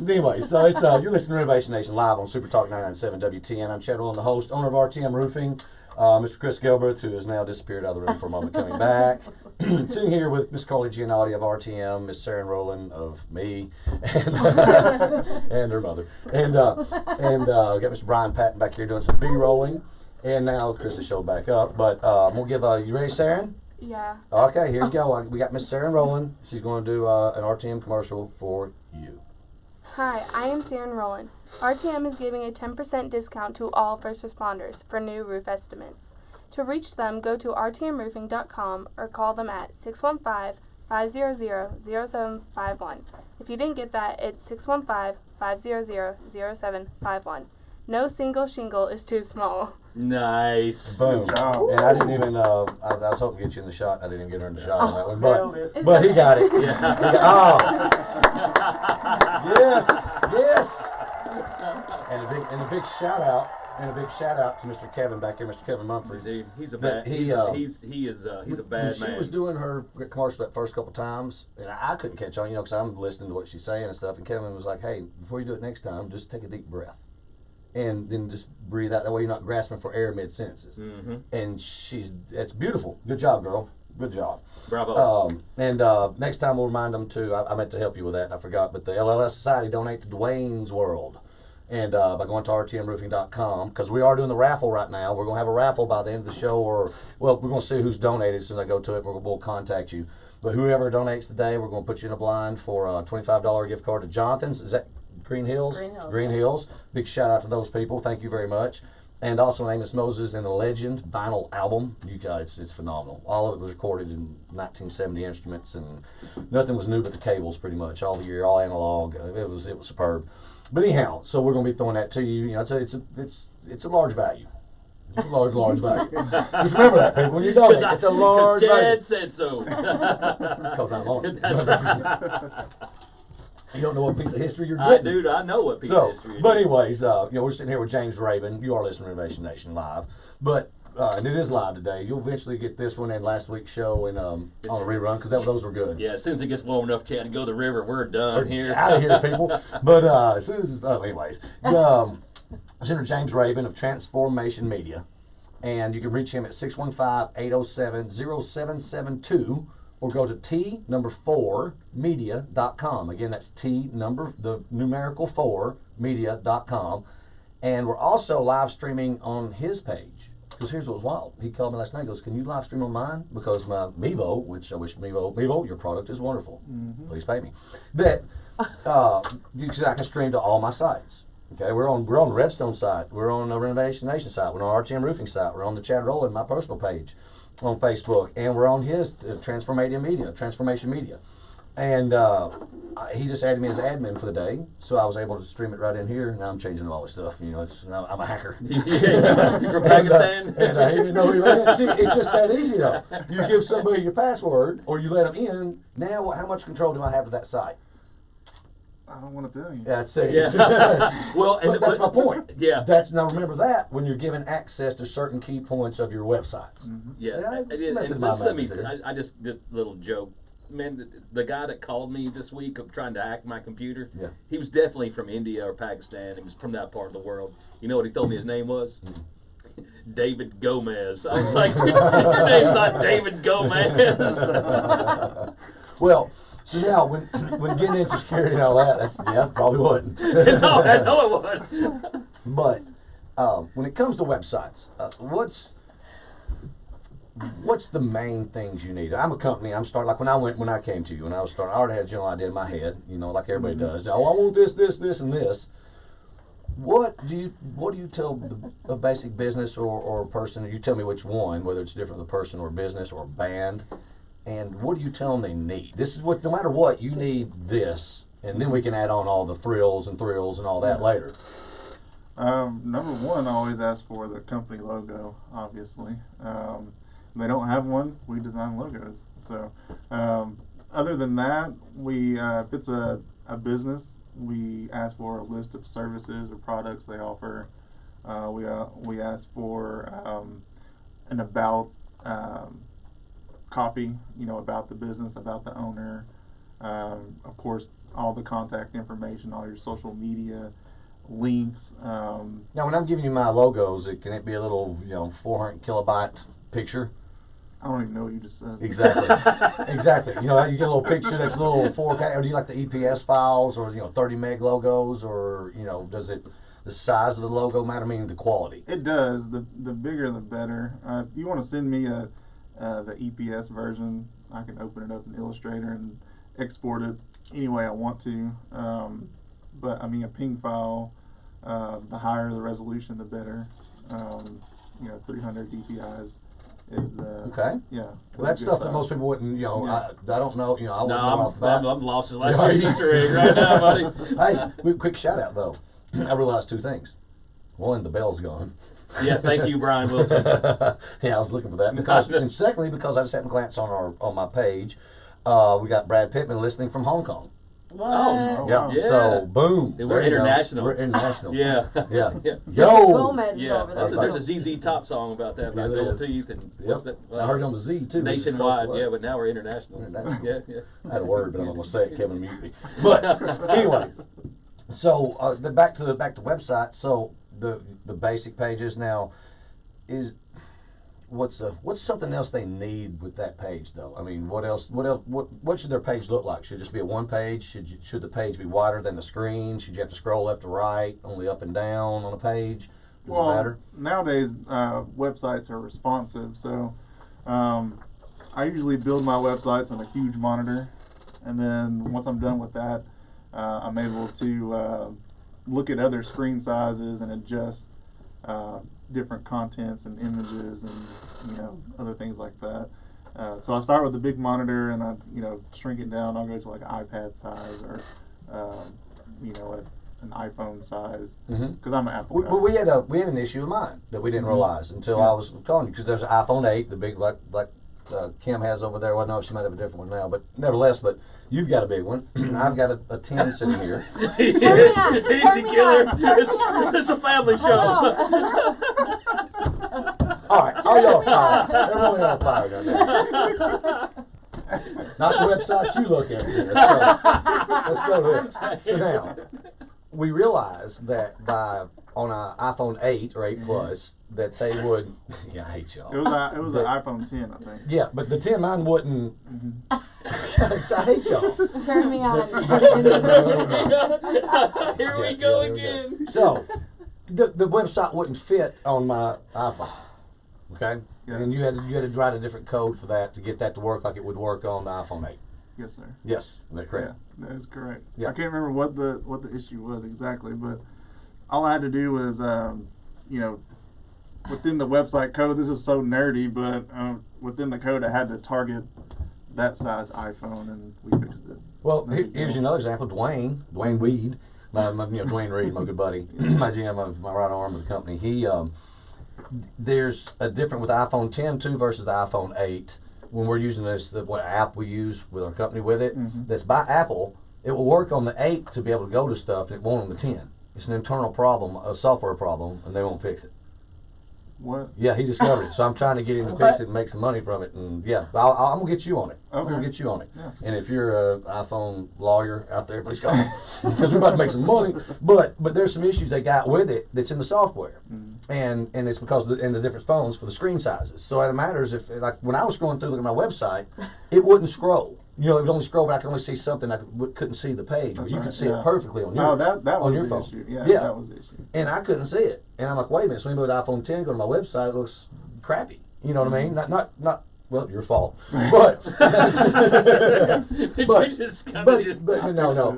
anyway, so it's you're listening to Renovation Nation live on Super Talk 997 WTN. I'm Chad Rowland, the host, owner of RTM Roofing. Mr. Chris Gilbert, who has now disappeared out of the room for a moment, coming back. Sitting here with Miss Carly Giannotti of RTM, Miss Sarah Rowland of me, and, and her mother. And got Mr. Brian Patton back here doing some B-rolling. And now Chris has showed back up. But we'll give, you ready, Sarah? Yeah. Okay, here you go. We got Miss Sarah Rowland. She's going to do an RTM commercial for you. Hi, I am Sarah Rowland. RTM is giving a 10% discount to all first responders for new roof estimates. To reach them, go to rtmroofing.com or call them at 615-500-0751. If you didn't get that, it's 615-500-0751. No single shingle is too small. Nice. Boom. And I didn't even, I was hoping to get you in the shot. I didn't even get her in the shot on that one. But he got it. Yeah. Yes. And a big shout out to Mr. Kevin back here, Mr. Kevin Mumford. He's a bad he's a bad She man. was doing her commercial that first couple times, and I couldn't catch on, because I'm listening to what she's saying and stuff. And Kevin was like, "Hey, before you do it next time, just take a deep breath, and then just breathe out. That way, you're not grasping for air mid sentences." Mm-hmm. And it's beautiful. Good job, girl. Good job. Bravo. Next time we'll remind them too. I meant to help you with that, and I forgot. But the LLS Society donate to Dwayne's World. And by going to rtmroofing.com, because we are doing the raffle right now. We're going to have a raffle by the end of the show, we're going to see who's donated as soon as I go to it. We'll contact you. But whoever donates today, we're going to put you in a blind for a $25 gift card to Jonathan's. Is that Green Hills? Green Hills. Big shout out to those people. Thank you very much. And also Amos Moses and the Legend vinyl album. You guys, it's phenomenal. All of it was recorded in 1970 instruments, and nothing was new but the cables, pretty much. All the year, all analog. It was superb. But anyhow, so we're going to be throwing that to you. You know, it's a large value. It's a large value. Just remember that, people. When you donate, it's a large value. Chad said so. Because I'm on it. That's right. You don't know what piece of history you're getting. Dude, I know what piece of history it is. But anyways, we're sitting here with James Rabun. You are listening to Renovation Nation live. But and it is live today. You'll eventually get this one and last week's show and on a rerun because those were good. Yeah, as soon as it gets warm enough, Chad, to go to the river, we're done here. Out of here, people. But as soon as anyways, Senator James Rabun of Tran4mation Media, and you can reach him at 615-807-0772 or go to T4media.com. Again, that's the numerical 4 media.com. And we're also live streaming on his page. Because here's what was wild. He called me last night and goes, can you live stream on mine? Because my Mevo, which I wish Mevo, your product is wonderful. Please pay me. That I can stream to all my sites. Okay, we're on the Redstone site. We're on the Renovation Nation site. We're on our RTM Roofing site. We're on the Chad Rowland, my personal page on Facebook. And we're on his Tran4mation Media. And he just added me as admin for the day, so I was able to stream it right in here. Now I'm changing all this stuff. I'm a hacker. From Pakistan. And he didn't know he ran. See, it's just that easy though. You give somebody your password, or you let them in. Now, how much control do I have of that site? I don't want to tell you. That's it. Yeah. Well, but that's my point. Yeah. Now remember that when you're given access to certain key points of your websites. Yeah. This little joke. Man, the guy that called me this week of trying to hack my computer, he was definitely from India or Pakistan. He was from that part of the world. You know what he told me his name was? David Gomez. I was like, your name's not David Gomez. Well, so now when getting into security and all that, probably wouldn't. No, it wouldn't. But when it comes to websites, what's the main things you need? I'm a company. I'm starting like when I came to you and I was starting. I already had a general idea in my head, like everybody does. Oh, I want this, and this. What do you tell a basic business or person? You tell me which one, whether it's different the person or business or band, and what do you tell them they need? This is what, no matter what, you need this, and then we can add on all the thrills and all that later. Number one, I always ask for the company logo, obviously. If they don't have one, we design logos. So other than that, if it's a business, we ask for a list of services or products they offer. We ask for an about copy, about the business, about the owner. Of course, all the contact information, all your social media links. Now, when I'm giving you my logos, can it be a little, 400 kilobyte picture? I don't even know what you just said. Exactly. Exactly. You get a little picture that's a little 4K, or do you like the EPS files, or 30 meg logos, or does the size of the logo matter? Meaning the quality. It does. The bigger the better. If you want to send me the EPS version, I can open it up in Illustrator and export it any way I want to. But I mean, a ping file, the higher the resolution, the better. 300 dpi is the Well, that's stuff that most people wouldn't. I don't know. I wouldn't know off the bat. I'm lost in last year's Easter egg right now, buddy. Hey, quick shout out though. I realized two things. One, the bell's gone. Yeah, thank you, Brian Wilson. Yeah, I was looking for that and secondly, because I just happened to glance on my page, we got Brad Pittman listening from Hong Kong. What? Yeah. So boom. We're international. We're international. Yeah. Yeah. Yo. Yeah. There's a ZZ Top song about that, about gold teeth and what's that? I heard it on the Z too. Nationwide. Yeah, but now we're international. Yeah. I had a word, but I'm not gonna say it. Kevin mute me. But anyway, so back to website. So the basic pages now is. What's something else they need with that page though? I mean, what else? What should their page look like? Should it just be a one page? Should the page be wider than the screen? Should you have to scroll left to right, only up and down on a page? Does it matter? Nowadays, websites are responsive, so I usually build my websites on a huge monitor, and then once I'm done with that, I'm able to look at other screen sizes and adjust different contents and images and other things like that. So I start with the big monitor and I shrink it down. I'll go to like an iPad size or an iPhone size because I'm an Apple guy. But we had an issue of mine that we didn't realize until I was calling you, because there's an iPhone 8, the big like Kim has over there. Well, no, she might have a different one now, but nevertheless, but you've got a big one. I've got a 10 sitting here. Easy killer. It's a family show. All right, all y'all fired. They're really on fire down there. Not the websites you look at. Let's go to this. So now, we realized that on an iPhone 8 or 8 Plus, that they would. Yeah, I hate y'all. It was an iPhone 10, I think. Yeah, but the 10 mine wouldn't. I hate y'all. Turn me on. Here we go again. So, the website wouldn't fit on my iPhone. Okay, yeah. And you had to write a different code for that to get that to work like it would work on the iPhone 8. Yes, sir. Yes, is that correct? Yeah, that is correct. Yeah. I can't remember what the issue was exactly, but all I had to do was, within the website code. This is so nerdy, but within the code, I had to target that size iPhone, and we fixed it. Well, here's another example. Dwayne Weed, Dwayne Reed, my good buddy, my GM of my right arm of the company. He there's a difference with the iPhone 10 too versus the iPhone 8. When we're using what app we use with our company with it, that's by Apple, it will work on the 8 to be able to go to stuff, and it won't on the 10. It's an internal problem, a software problem, and they won't fix it. What? Yeah, he discovered it, so I'm trying to get him to fix it and make some money from it. And yeah, I'm gonna get you on it. Okay. I'm gonna get you on it. Yeah. And if you're an iPhone lawyer out there, please call me because we're about to make some money. But there's some issues they got with it that's in the software, and it's because in the different phones for the screen sizes. So it matters if like when I was scrolling through looking at my website, it wouldn't scroll. It would only scroll, but I could only see something. I couldn't see the page. Where you could see it perfectly on yours. Oh, that was on your the phone. issue. Yeah, that was the issue. And I couldn't see it. And I'm like, wait a minute. So anybody with iPhone 10 go to my website, it looks crappy. You know what I mean? Not. Well, your fault. But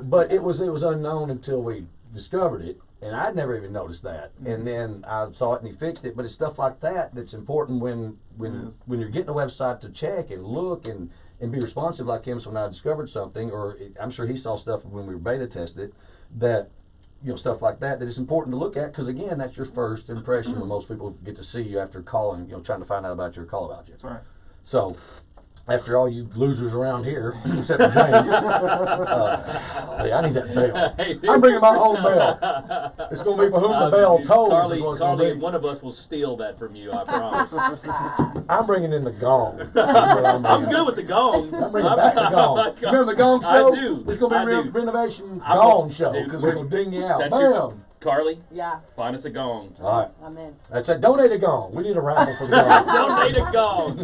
But it was unknown until we discovered it. And I'd never even noticed that. And then I saw it and he fixed it. But it's stuff like that that's important when you're getting a website to check and look and be responsive like him. So when I discovered something, or I'm sure he saw stuff when we were beta tested, that stuff like that it's important to look at, because again, that's your first impression when most people get to see you after calling, trying to find out about your call about you. That's right. So after all you losers around here, except for James, hey, I need that bell. I'm bringing my own bell. It's going to be for whom the bell tolls. Carly, one of us will steal that from you, I promise. I'm bringing in the gong. I'm good with the gong. I'm bringing back the gong. Remember the gong show? I do. It's going to be a renovation gong show, because we're going to ding you out. Bam! Carly? Yeah. Find us a gong. All right. I'm in. That's it. Donate a gong. We need a raffle for the gong. Donate a gong.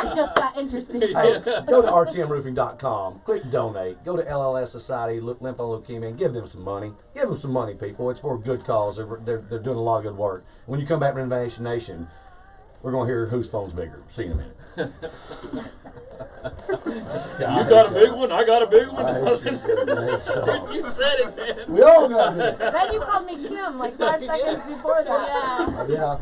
It just got interesting. Hey, go to rtmroofing.com. Click donate. Go to LLS Society, Lymphoma Leukemia, and give them some money. Give them some money, people. It's for a good cause. They're doing a lot of good work. When you come back to Renovation Nation, we're going to hear whose phone's bigger. See you in a minute. You got a big one, I got a big one. You said it, man. We all got it. Then you called me Kim like 5 seconds before that. Yeah.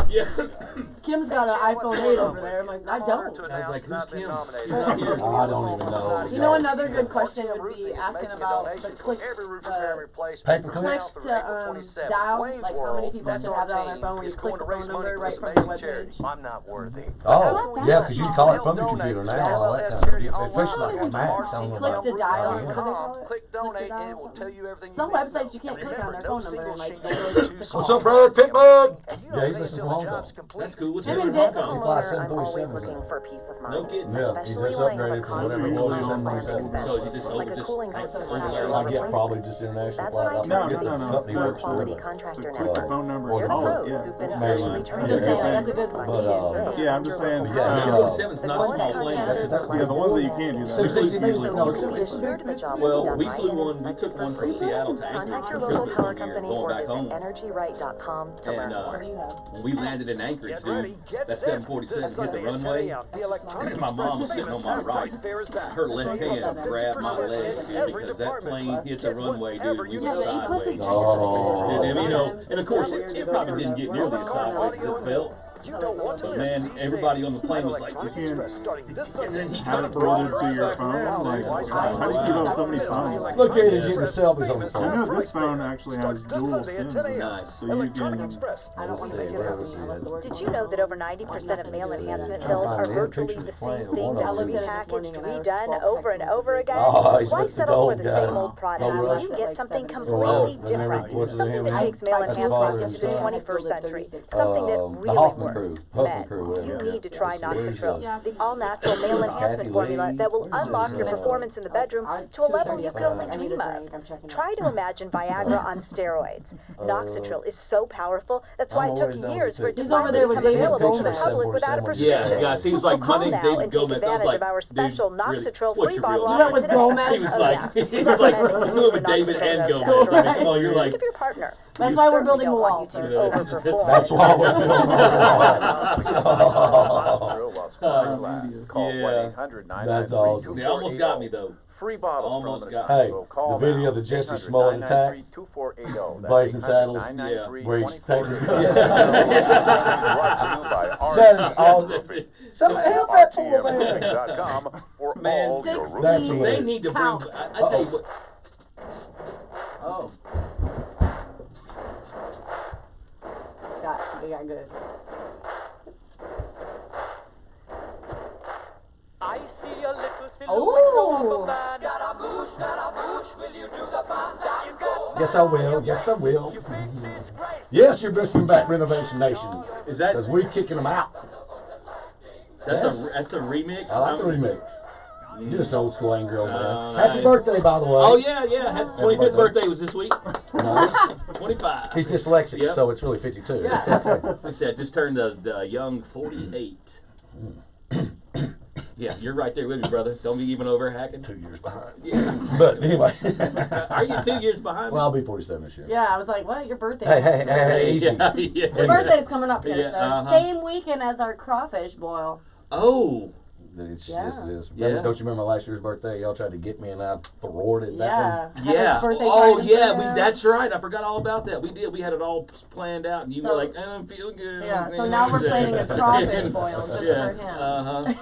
Kim's got an iPhone 8 over there. I'm like, I don't. I was like, who's Kim? I don't even know. You know, another good question would be asking about the click pay-per-click to dial, like how many people have that on their phone when you click the phone number right from the webpage. I'm not worthy. Oh, yeah, because you can call it from your computer now. Especially like a Mac. Click to dial. Click donate and it will tell you everything. Some websites you can't click on their phone number and like what's up, bro? Pitbull? Yeah, he's listening from home. That's cool. As a homeowner, I'm always looking for peace of mind, especially when I have a costly unplanned expense, like a cooling system or probably just international. That's when I turn to the Eastwood Quality Contractor Network. They're the pros who've been specially trained to that's a good one. Yeah, I'm just saying. The quality contractors are the ones that you can't do that. You can be assured the job will be done right and inspected for free. Contact your local power company or visit energyright.com to learn more. When we landed in Anchorage, dude, that 747 hit the runway, and my mom was sitting on my right. Her left hand grabbed my leg, dude, because that plane hit the runway, dude, we were sideways. And of course, it probably didn't get nearly as sideways as it felt. But man, everybody on the plane was like, and then he kind of brought it to your phone. How do you keep up so many phones? Look at it, get the selfies on the phone. I know this phone actually has dual SIM. So you can. Did you know that over 90% of mail enhancement bills are virtually the same thing that's repackaged, redone over and over again? Why settle for the same old product when you get something completely different? Something that takes mail enhancement into the 21st century. Something that really works. outdoors. Men, you need to try Noxitril, the all-natural male enhancement formula that will unlock your performance in the bedroom to a level you could only dream of. Try to imagine Viagra on steroids. Noxitril is so powerful, that's why it took years for it to finally become available to the public without a prescription. Yeah, seems like So call Monday now David and take Gomez. advantage of our special Noxitril what's free your bottle real offer name? today. He was like, you went with David and Gomez. I mean, come on, you're like. Think of your partner. That's why we're building a wall. That's why we're building a wall. That's awesome. They almost got me though. Free bottles almost from got Hey, so call the video now. of the Jesse Smollett attack, Blazing Saddles, where he's taking his Brought to you by That is all. Roofing. Somebody help that poor man. RTMRoofing.com for Man, all your roofing that's needs. They need to bring. I tell you what. Oh. They got good. I see a little silhouette of a man. Scaramouche, Scaramouche, will you do the fandango? Yes, I will. Yes, I will. Yes, you're listening back, Renovation Nation. Is that? Because we're kicking them out. That's Yes. a remix. I like the remix. You're just old school angry old man. Nice. Happy birthday, by the way. Oh yeah. Happy 25th birthday was this week. Nice. 25. He's dyslexic, Yep. so it's really 52. Yeah. It's okay. Like I said, just turned the young 48. Yeah, you're right there with me, brother. Don't be even over hacking. 2 years behind. Yeah. But anyway. Are you 2 years behind? Well, I'll be 47 this year. Yeah, I was like, what? Your birthday? Hey, easy. Yeah. Your birthday's coming up here, Yeah, so same weekend as our crawfish boil. Oh. Yes, it is. Remember, don't you remember last year's birthday? Y'all tried to get me and I thwarted that one. Yeah. Oh, yeah. That's right. I forgot all about that. We did. We had it all planned out, and you were like, I don't feel good. Yeah. So now we're planning a crawfish boil just for him. Uh-huh.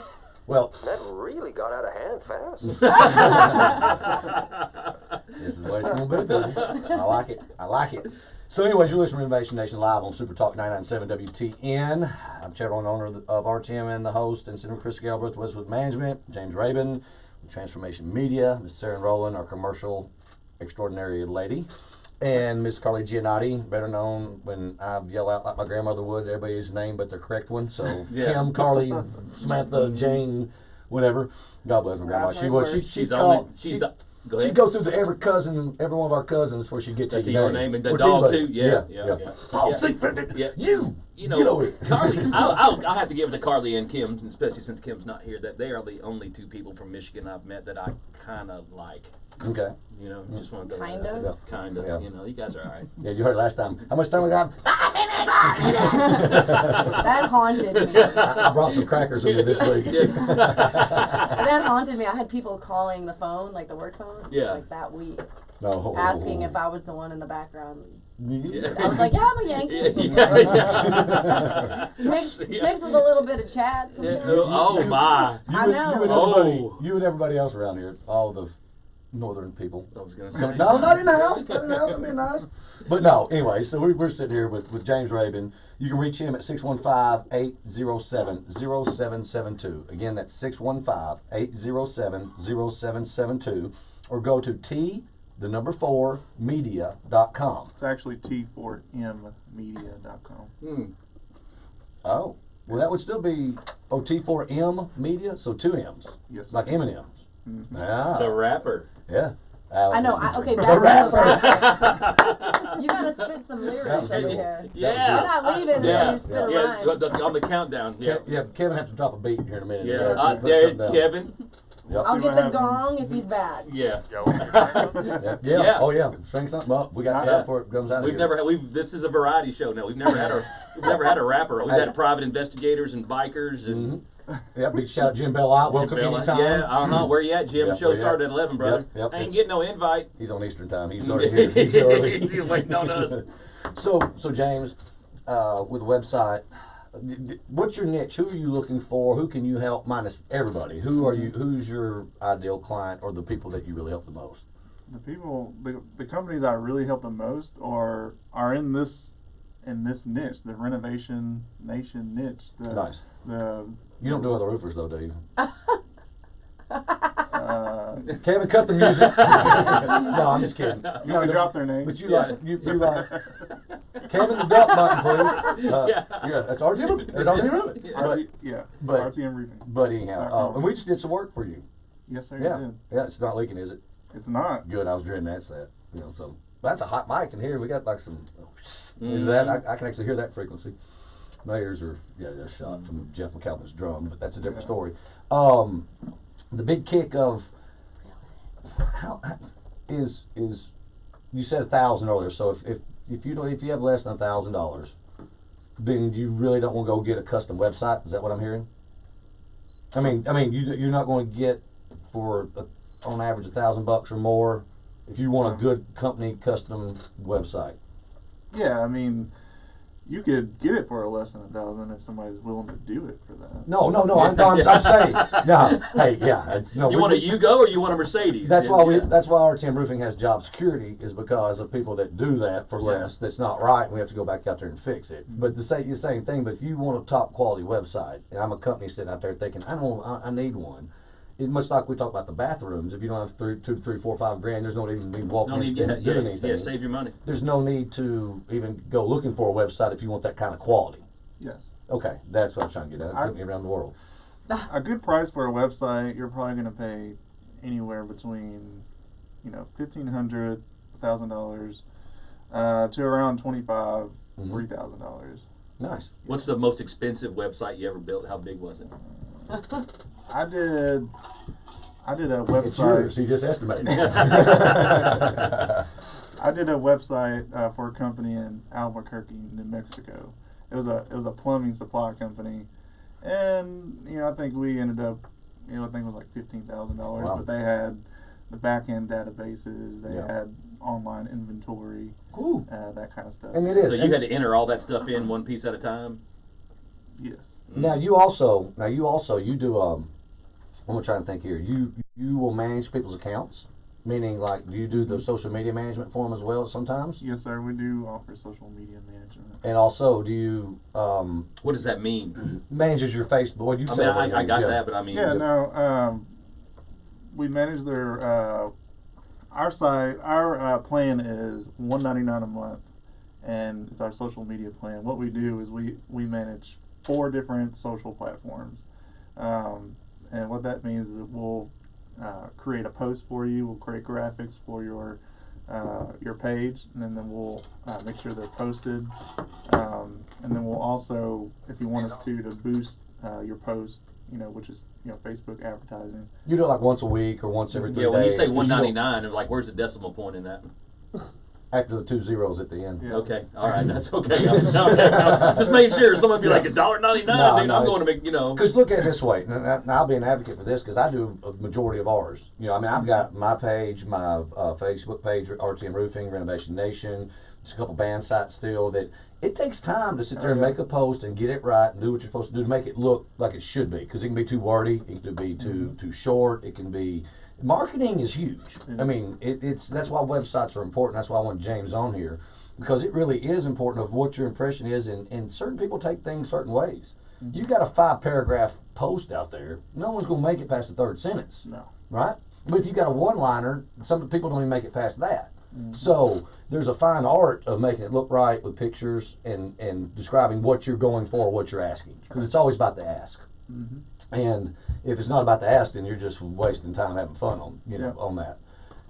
Well, that really got out of hand fast. This is the way it's going to be, people. I like it. I like it. So anyways, you're listening to Renovation Nation live on Super Talk 99.7 WTN. I'm chairman and owner of RTM and the host, and Senator Chris Galbraith, Westwood Management, James Rabun, Tran4mation Media, Miss Sarah Rowland, our commercial extraordinary lady, and Miss Carly Giannotti, better known when I yell out like my grandmother would, everybody's name but the correct one. So Kim, Carly, Samantha, Jane, whatever. God bless my grandma. She was. She'd go through every one of our cousins before she'd get to your name and the dog too. Yeah. Oh, you know, get over it. Carly, I'll have to give it to Carly and Kim, especially since Kim's not here. That they are the only two people from Michigan I've met that I kind of like. Okay. You know, just want to kind of. Yeah. You know, you guys are all right. Yeah, you heard last time. How much time we got? 5 minutes. That haunted me. I brought some crackers with me this week. That haunted me. I had people calling the phone, like the work phone, like that week, asking if I was the one in the background. Yeah. I was like, yeah, I'm a Yankee. Mixed with a little bit of Chad. Oh my! I know. You and everybody else around here, all the northern people. I was gonna say. No, not in the house. Not in the house. That'd be nice. But no, anyway, so we're sitting here with James Rabun. You can reach him at 615-807-0772. Again, that's 615-807-0772. Or go to T4media.com. It's actually T4mmedia.com. Oh, well, that would still be T4M Media, so 2 M's. Yes. Like M&M's. Mm-hmm. Ah. The rapper. Yeah. I know. Okay, back the rapper. You gotta spit some lyrics over here. Yeah. We're not leaving until you spit a rhyme. On the countdown. Yeah. Kevin has to drop a beat here in a minute. Yeah. Kevin. Yep. I'll get the gong if he's bad. Yeah. Yeah. Oh yeah. String something up. We got time before it comes out. This is a variety show now. We've never had a rapper. We've had private investigators and bikers and. Yep, big shout out Jim Bell out. Welcome anytime. Yeah, where you at, Jim? The show started at 11, brother. Yep, I ain't getting no invite. He's on Eastern time. He's already here. He's waiting on us. So James, with the website, what's your niche? Who are you looking for? Who can you help? Minus everybody. Who are you? Who's your ideal client, or the people that you really help the most? The people, the companies I really help the most are in this niche, the Renovation Nation niche. Nice. You don't do other roofers though, do you? Kevin, cut the music. No, I'm just kidding. You want to drop their name? But you like. Kevin the Duck button, please. Yeah, that's RTM Roofing. That's RTM Roofing. RTM Roofing. But anyhow, and we just did some work for you. Yes, sir. Yeah, you did. yeah. It's not leaking, is it? It's not. Good. I was dreading that set. You know, so that's a hot mic in here. We got like some. Is that? I can actually hear that frequency. My ears are they're shot from Jeff McAlpin's drum, but that's a different story. The big kick of how is you said 1,000 earlier. So if you have less than $1,000, then you really don't want to go get a custom website. Is that what I'm hearing? I mean, you're not going to get for on average $1,000 or more if you want a good company custom website. Yeah, I mean, you could get it for less than $1,000 if somebody's willing to do it for that. No. I'm saying, no. Hey, yeah. You want a Yugo or you want a Mercedes? That's why That's why RTM Roofing has job security, is because of people that do that for less. That's not right, and we have to go back out there and fix it. But the same thing. But if you want a top quality website, and I'm a company sitting out there thinking, I need one. It's much like we talk about the bathrooms. If you don't have $2, $3, $4, $5 grand, there's no need to be walking in and doing anything. Yeah, save your money. There's no need to even go looking for a website if you want that kind of quality. Yes. Okay, that's what I'm trying to get at. Took me around the world. A good price for a website, you're probably going to pay anywhere between, $1,500, $1,000, to around $2,500, $3,000. Nice. What's the most expensive website you ever built? How big was it? I did a website. It's yours. You just estimated. I did a website for a company in Albuquerque, New Mexico. It was a plumbing supply company, and I think we ended up, I think it was like $15,000. Wow. But they had the back end databases. They had online inventory. Cool. That kind of stuff. And it is. So you had to enter all that stuff in one piece at a time. Yes. Now you do. I'm gonna try and think here. You will manage people's accounts, meaning like, do you do the social media management for them as well sometimes? Yes, sir. We do offer social media management. And also, do you? What does that mean? Manages your Facebook. You tell I got that, but I mean. Yeah, no. We manage their our site. Our plan is $199 a month, and it's our social media plan. What we do is we manage 4 different social platforms, and what that means is that we'll create a post for you. We'll create graphics for your page, and then we'll make sure they're posted, and then we'll also, if you want us to boost your post, which is Facebook advertising. You do it like once a week or once every 3 days. Yeah, when you say $199, like, where's the decimal point in that? After the 2 zeros at the end. Yeah. Okay, all right, that's okay. Just making sure someone be like $1.99. No, dude, I'm going to make Because look at it this way. Now I'll be an advocate for this because I do a majority of ours. I've got my page, my Facebook page, RTM Roofing, Renovation Nation. There's a couple band sites still that it takes time to sit there and make a post and get it right and do what you're supposed to do to make it look like it should be. Because it can be too wordy, it can be too short, it can be. Marketing is huge. I mean, that's why websites are important. That's why I want James on here, because it really is important of what your impression is, and certain people take things certain ways. You got a 5-paragraph post out there, no one's going to make it past the 3rd sentence. No. Right? But if you got a one-liner, some people don't even make it past that. So there's a fine art of making it look right with pictures and describing what you're going for, what you're asking, because it's always about the ask. And if it's not about the ask, then you're just wasting time having fun on on that.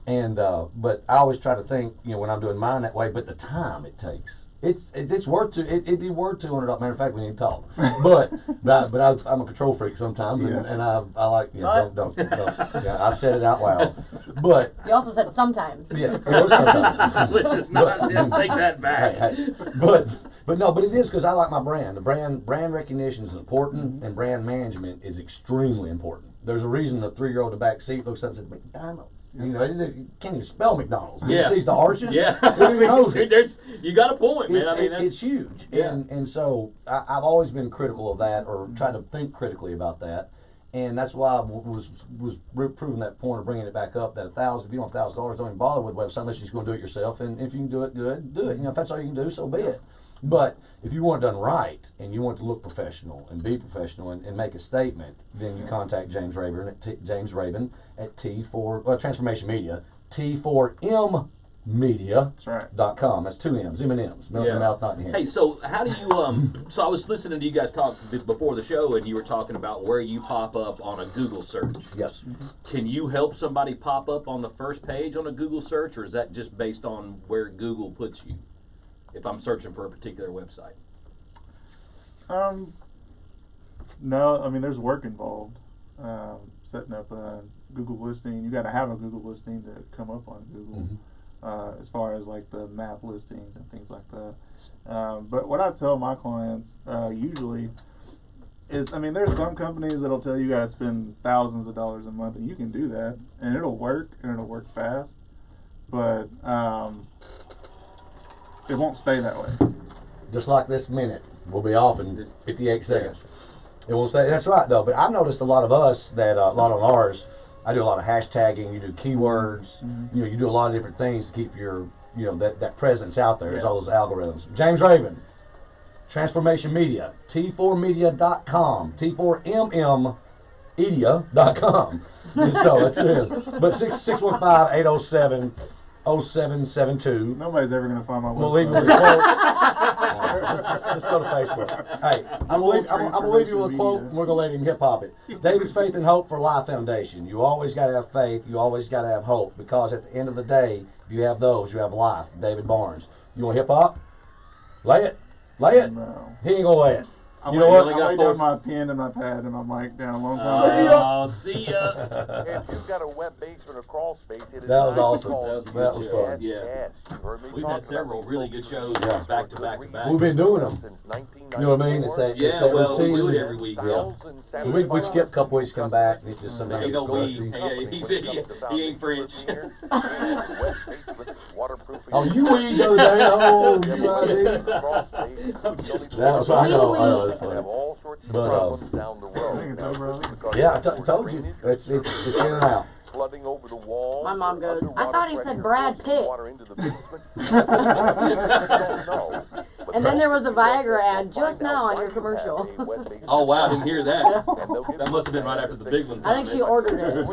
And but I always try to think, when I'm doing mine that way, but the time it takes, it's worth it'd be worth $200. Matter of fact, we need to talk. But I'm a control freak sometimes, and I like don't. Yeah, I said it out loud. But you also said sometimes. Yeah, sometimes. Which is not. Take that back. Hey. But it is because I like my brand. The brand recognition is important, and brand management is extremely important. There's a reason the 3-year-old in the back seat looks up and says McDonald's. He can't even spell McDonald's. He sees the arches. Yeah. You got a point, man. It's huge. Yeah. And so I've always been critical of that, or tried to think critically about that. And that's why I was proving that point, or bringing it back up, that if you don't have $1,000, don't even bother with a website unless you're just going to do it yourself. And if you can do it, good, do it. If that's all you can do, so be it. But if you want it done right, and you want it to look professional and be professional and make a statement, then you contact James Rabun at Tran4mation Media, T4M Media.com. That's 2 M's, M&M's. Milk in the mouth, not in the hand. Hey, so how do you, so I was listening to you guys talk before the show, and you were talking about where you pop up on a Google search. Yes. Can you help somebody pop up on the first page on a Google search, or is that just based on where Google puts you, if I'm searching for a particular website? No, I mean, there's work involved. Setting up a Google listing. You got to have a Google listing to come up on Google. As far as like the map listings and things like that. But what I tell my clients usually is, I mean, there's some companies that'll tell you got to spend thousands of dollars a month, and you can do that, and it'll work, and it'll work fast, but it won't stay that way. Just like this minute, we'll be off in 58 seconds. It won't stay. That's right, though. But I've noticed a lot of us that a lot of ours. I do a lot of hashtagging. You do keywords. You know, you do a lot of different things to keep your, that presence out there. There's all those algorithms. James Rabun, Tran4mation Media, T4media.com, T4mmedia.com. So that's it. But 615-807-0772. Nobody's ever going to find my website. We'll leave you with a quote. Just go to Facebook. Hey, I'm going to leave you with a quote, and we're going to let him hip-hop it. David's Faith and Hope for Life Foundation. You always got to have faith. You always got to have hope, because at the end of the day, if you have those, you have life. David Barnes. You want hip-hop? Lay it. Lay it. No. He ain't going to lay it. You know what? I laid down my pen and my pad and my mic down a long time ago. See ya. If you've got a wet basement or crawl space, it is that was awesome. That was fun. Yeah. We've had several really good shows back to back to back. We've been doing them. You know what I mean? It's that routine. We do it every week. Yeah. We skip a couple weeks, come back, and it's just something. He ain't French. Oh, you weed goes down. That was, I know. Have all sorts of problems down the road. Yeah, I told you. It's in and out. Flooding over the walls. My mom goes, I thought he said Brad Pitt. Water into the basement. And then there was a Viagra ad just now on your commercial. Oh, wow, I didn't hear that. That must have been right after the big one. I think she ordered it.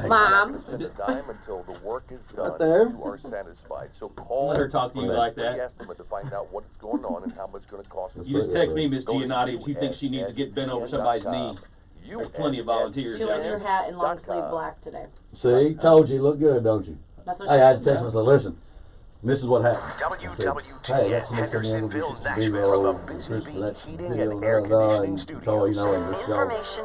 Mom. Spend a dime until the work is done. Right there. You are satisfied. So call. Let her talk to you like that. Estimate to find out what is going on and how much it's going to cost. You just text me, Miss Giannotti, if you think she needs to get bent over somebody's knee. There's plenty of volunteers. She wears her hat in long sleeve black today. See, told you, look good, don't you? That's what hey, I had to text him and say, listen, this is what happened. WWTN Hendersonville, Nashville, from the Busy Bee Heating and Air Conditioning Studios. Information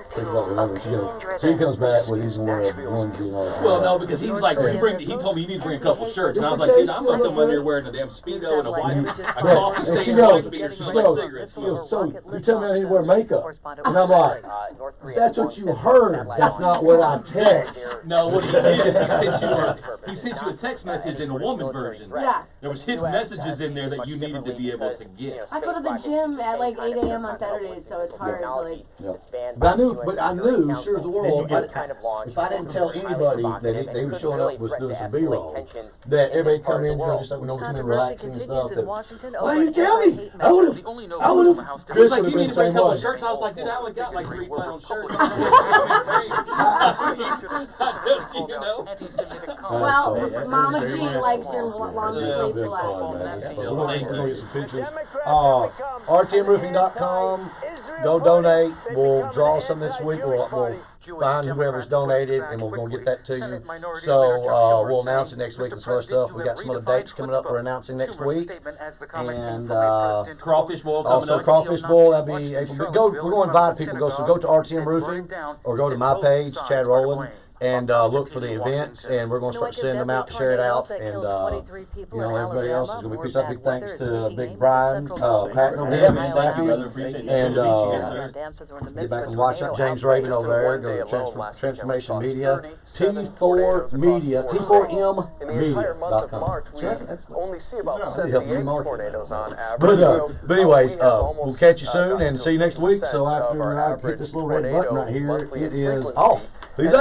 she comes back with his onesie and all that. Well, no, because he's like, he told me you need to bring a couple shirts, and I was like, dude, I'm gonna come in there wearing a damn Speedo and a coffee stick and a white beater, smoking cigarettes. So you tell me I need to wear makeup, and I'm like, that's what you heard. That's not what I text. No, what he did is he sent you a text message in a woman version. Yeah. There was hidden messages in there that you needed to be able to get. I go to the gym at like 8 a.m. on Saturdays, so it's hard to like. But I knew, sure as the world, if I didn't tell anybody that they were showing up was doing some B-roll, that everybody come in, just like we don't come in relaxing and stuff. Why didn't you tell me? I would have. He was like, you need to bring a couple shirts. I was like, dude, I only got like 3 flannel shirts. Well, Mama G likes your long sleeve black. We're going to get some pictures. RTMroofing.com. Go donate. We'll draw some this week. We'll find whoever's donated, and we're going to get that to you. So we'll announce it next week and some other stuff. We got some other dates coming up. We're announcing next week. And Crawfish Bowl coming also up. Crawfish Bowl. That'll be April. But we're going to invite people. So go to RTM Roofing or go to my page, Chad Rowland. And look for the events, and we're going to start sending them out, share it out, and everybody else is going to be peace out. Big thanks to Big Brian, Pat, and Staffy, and get back and watch that James Rabun over there. Go to Tran4mation Media, T4 Media, T4mmedia.com. Only see about 78 tornadoes on average. But anyways, we'll catch you soon and see you next week. So after I hit this little red button right here, it is off. Peace out.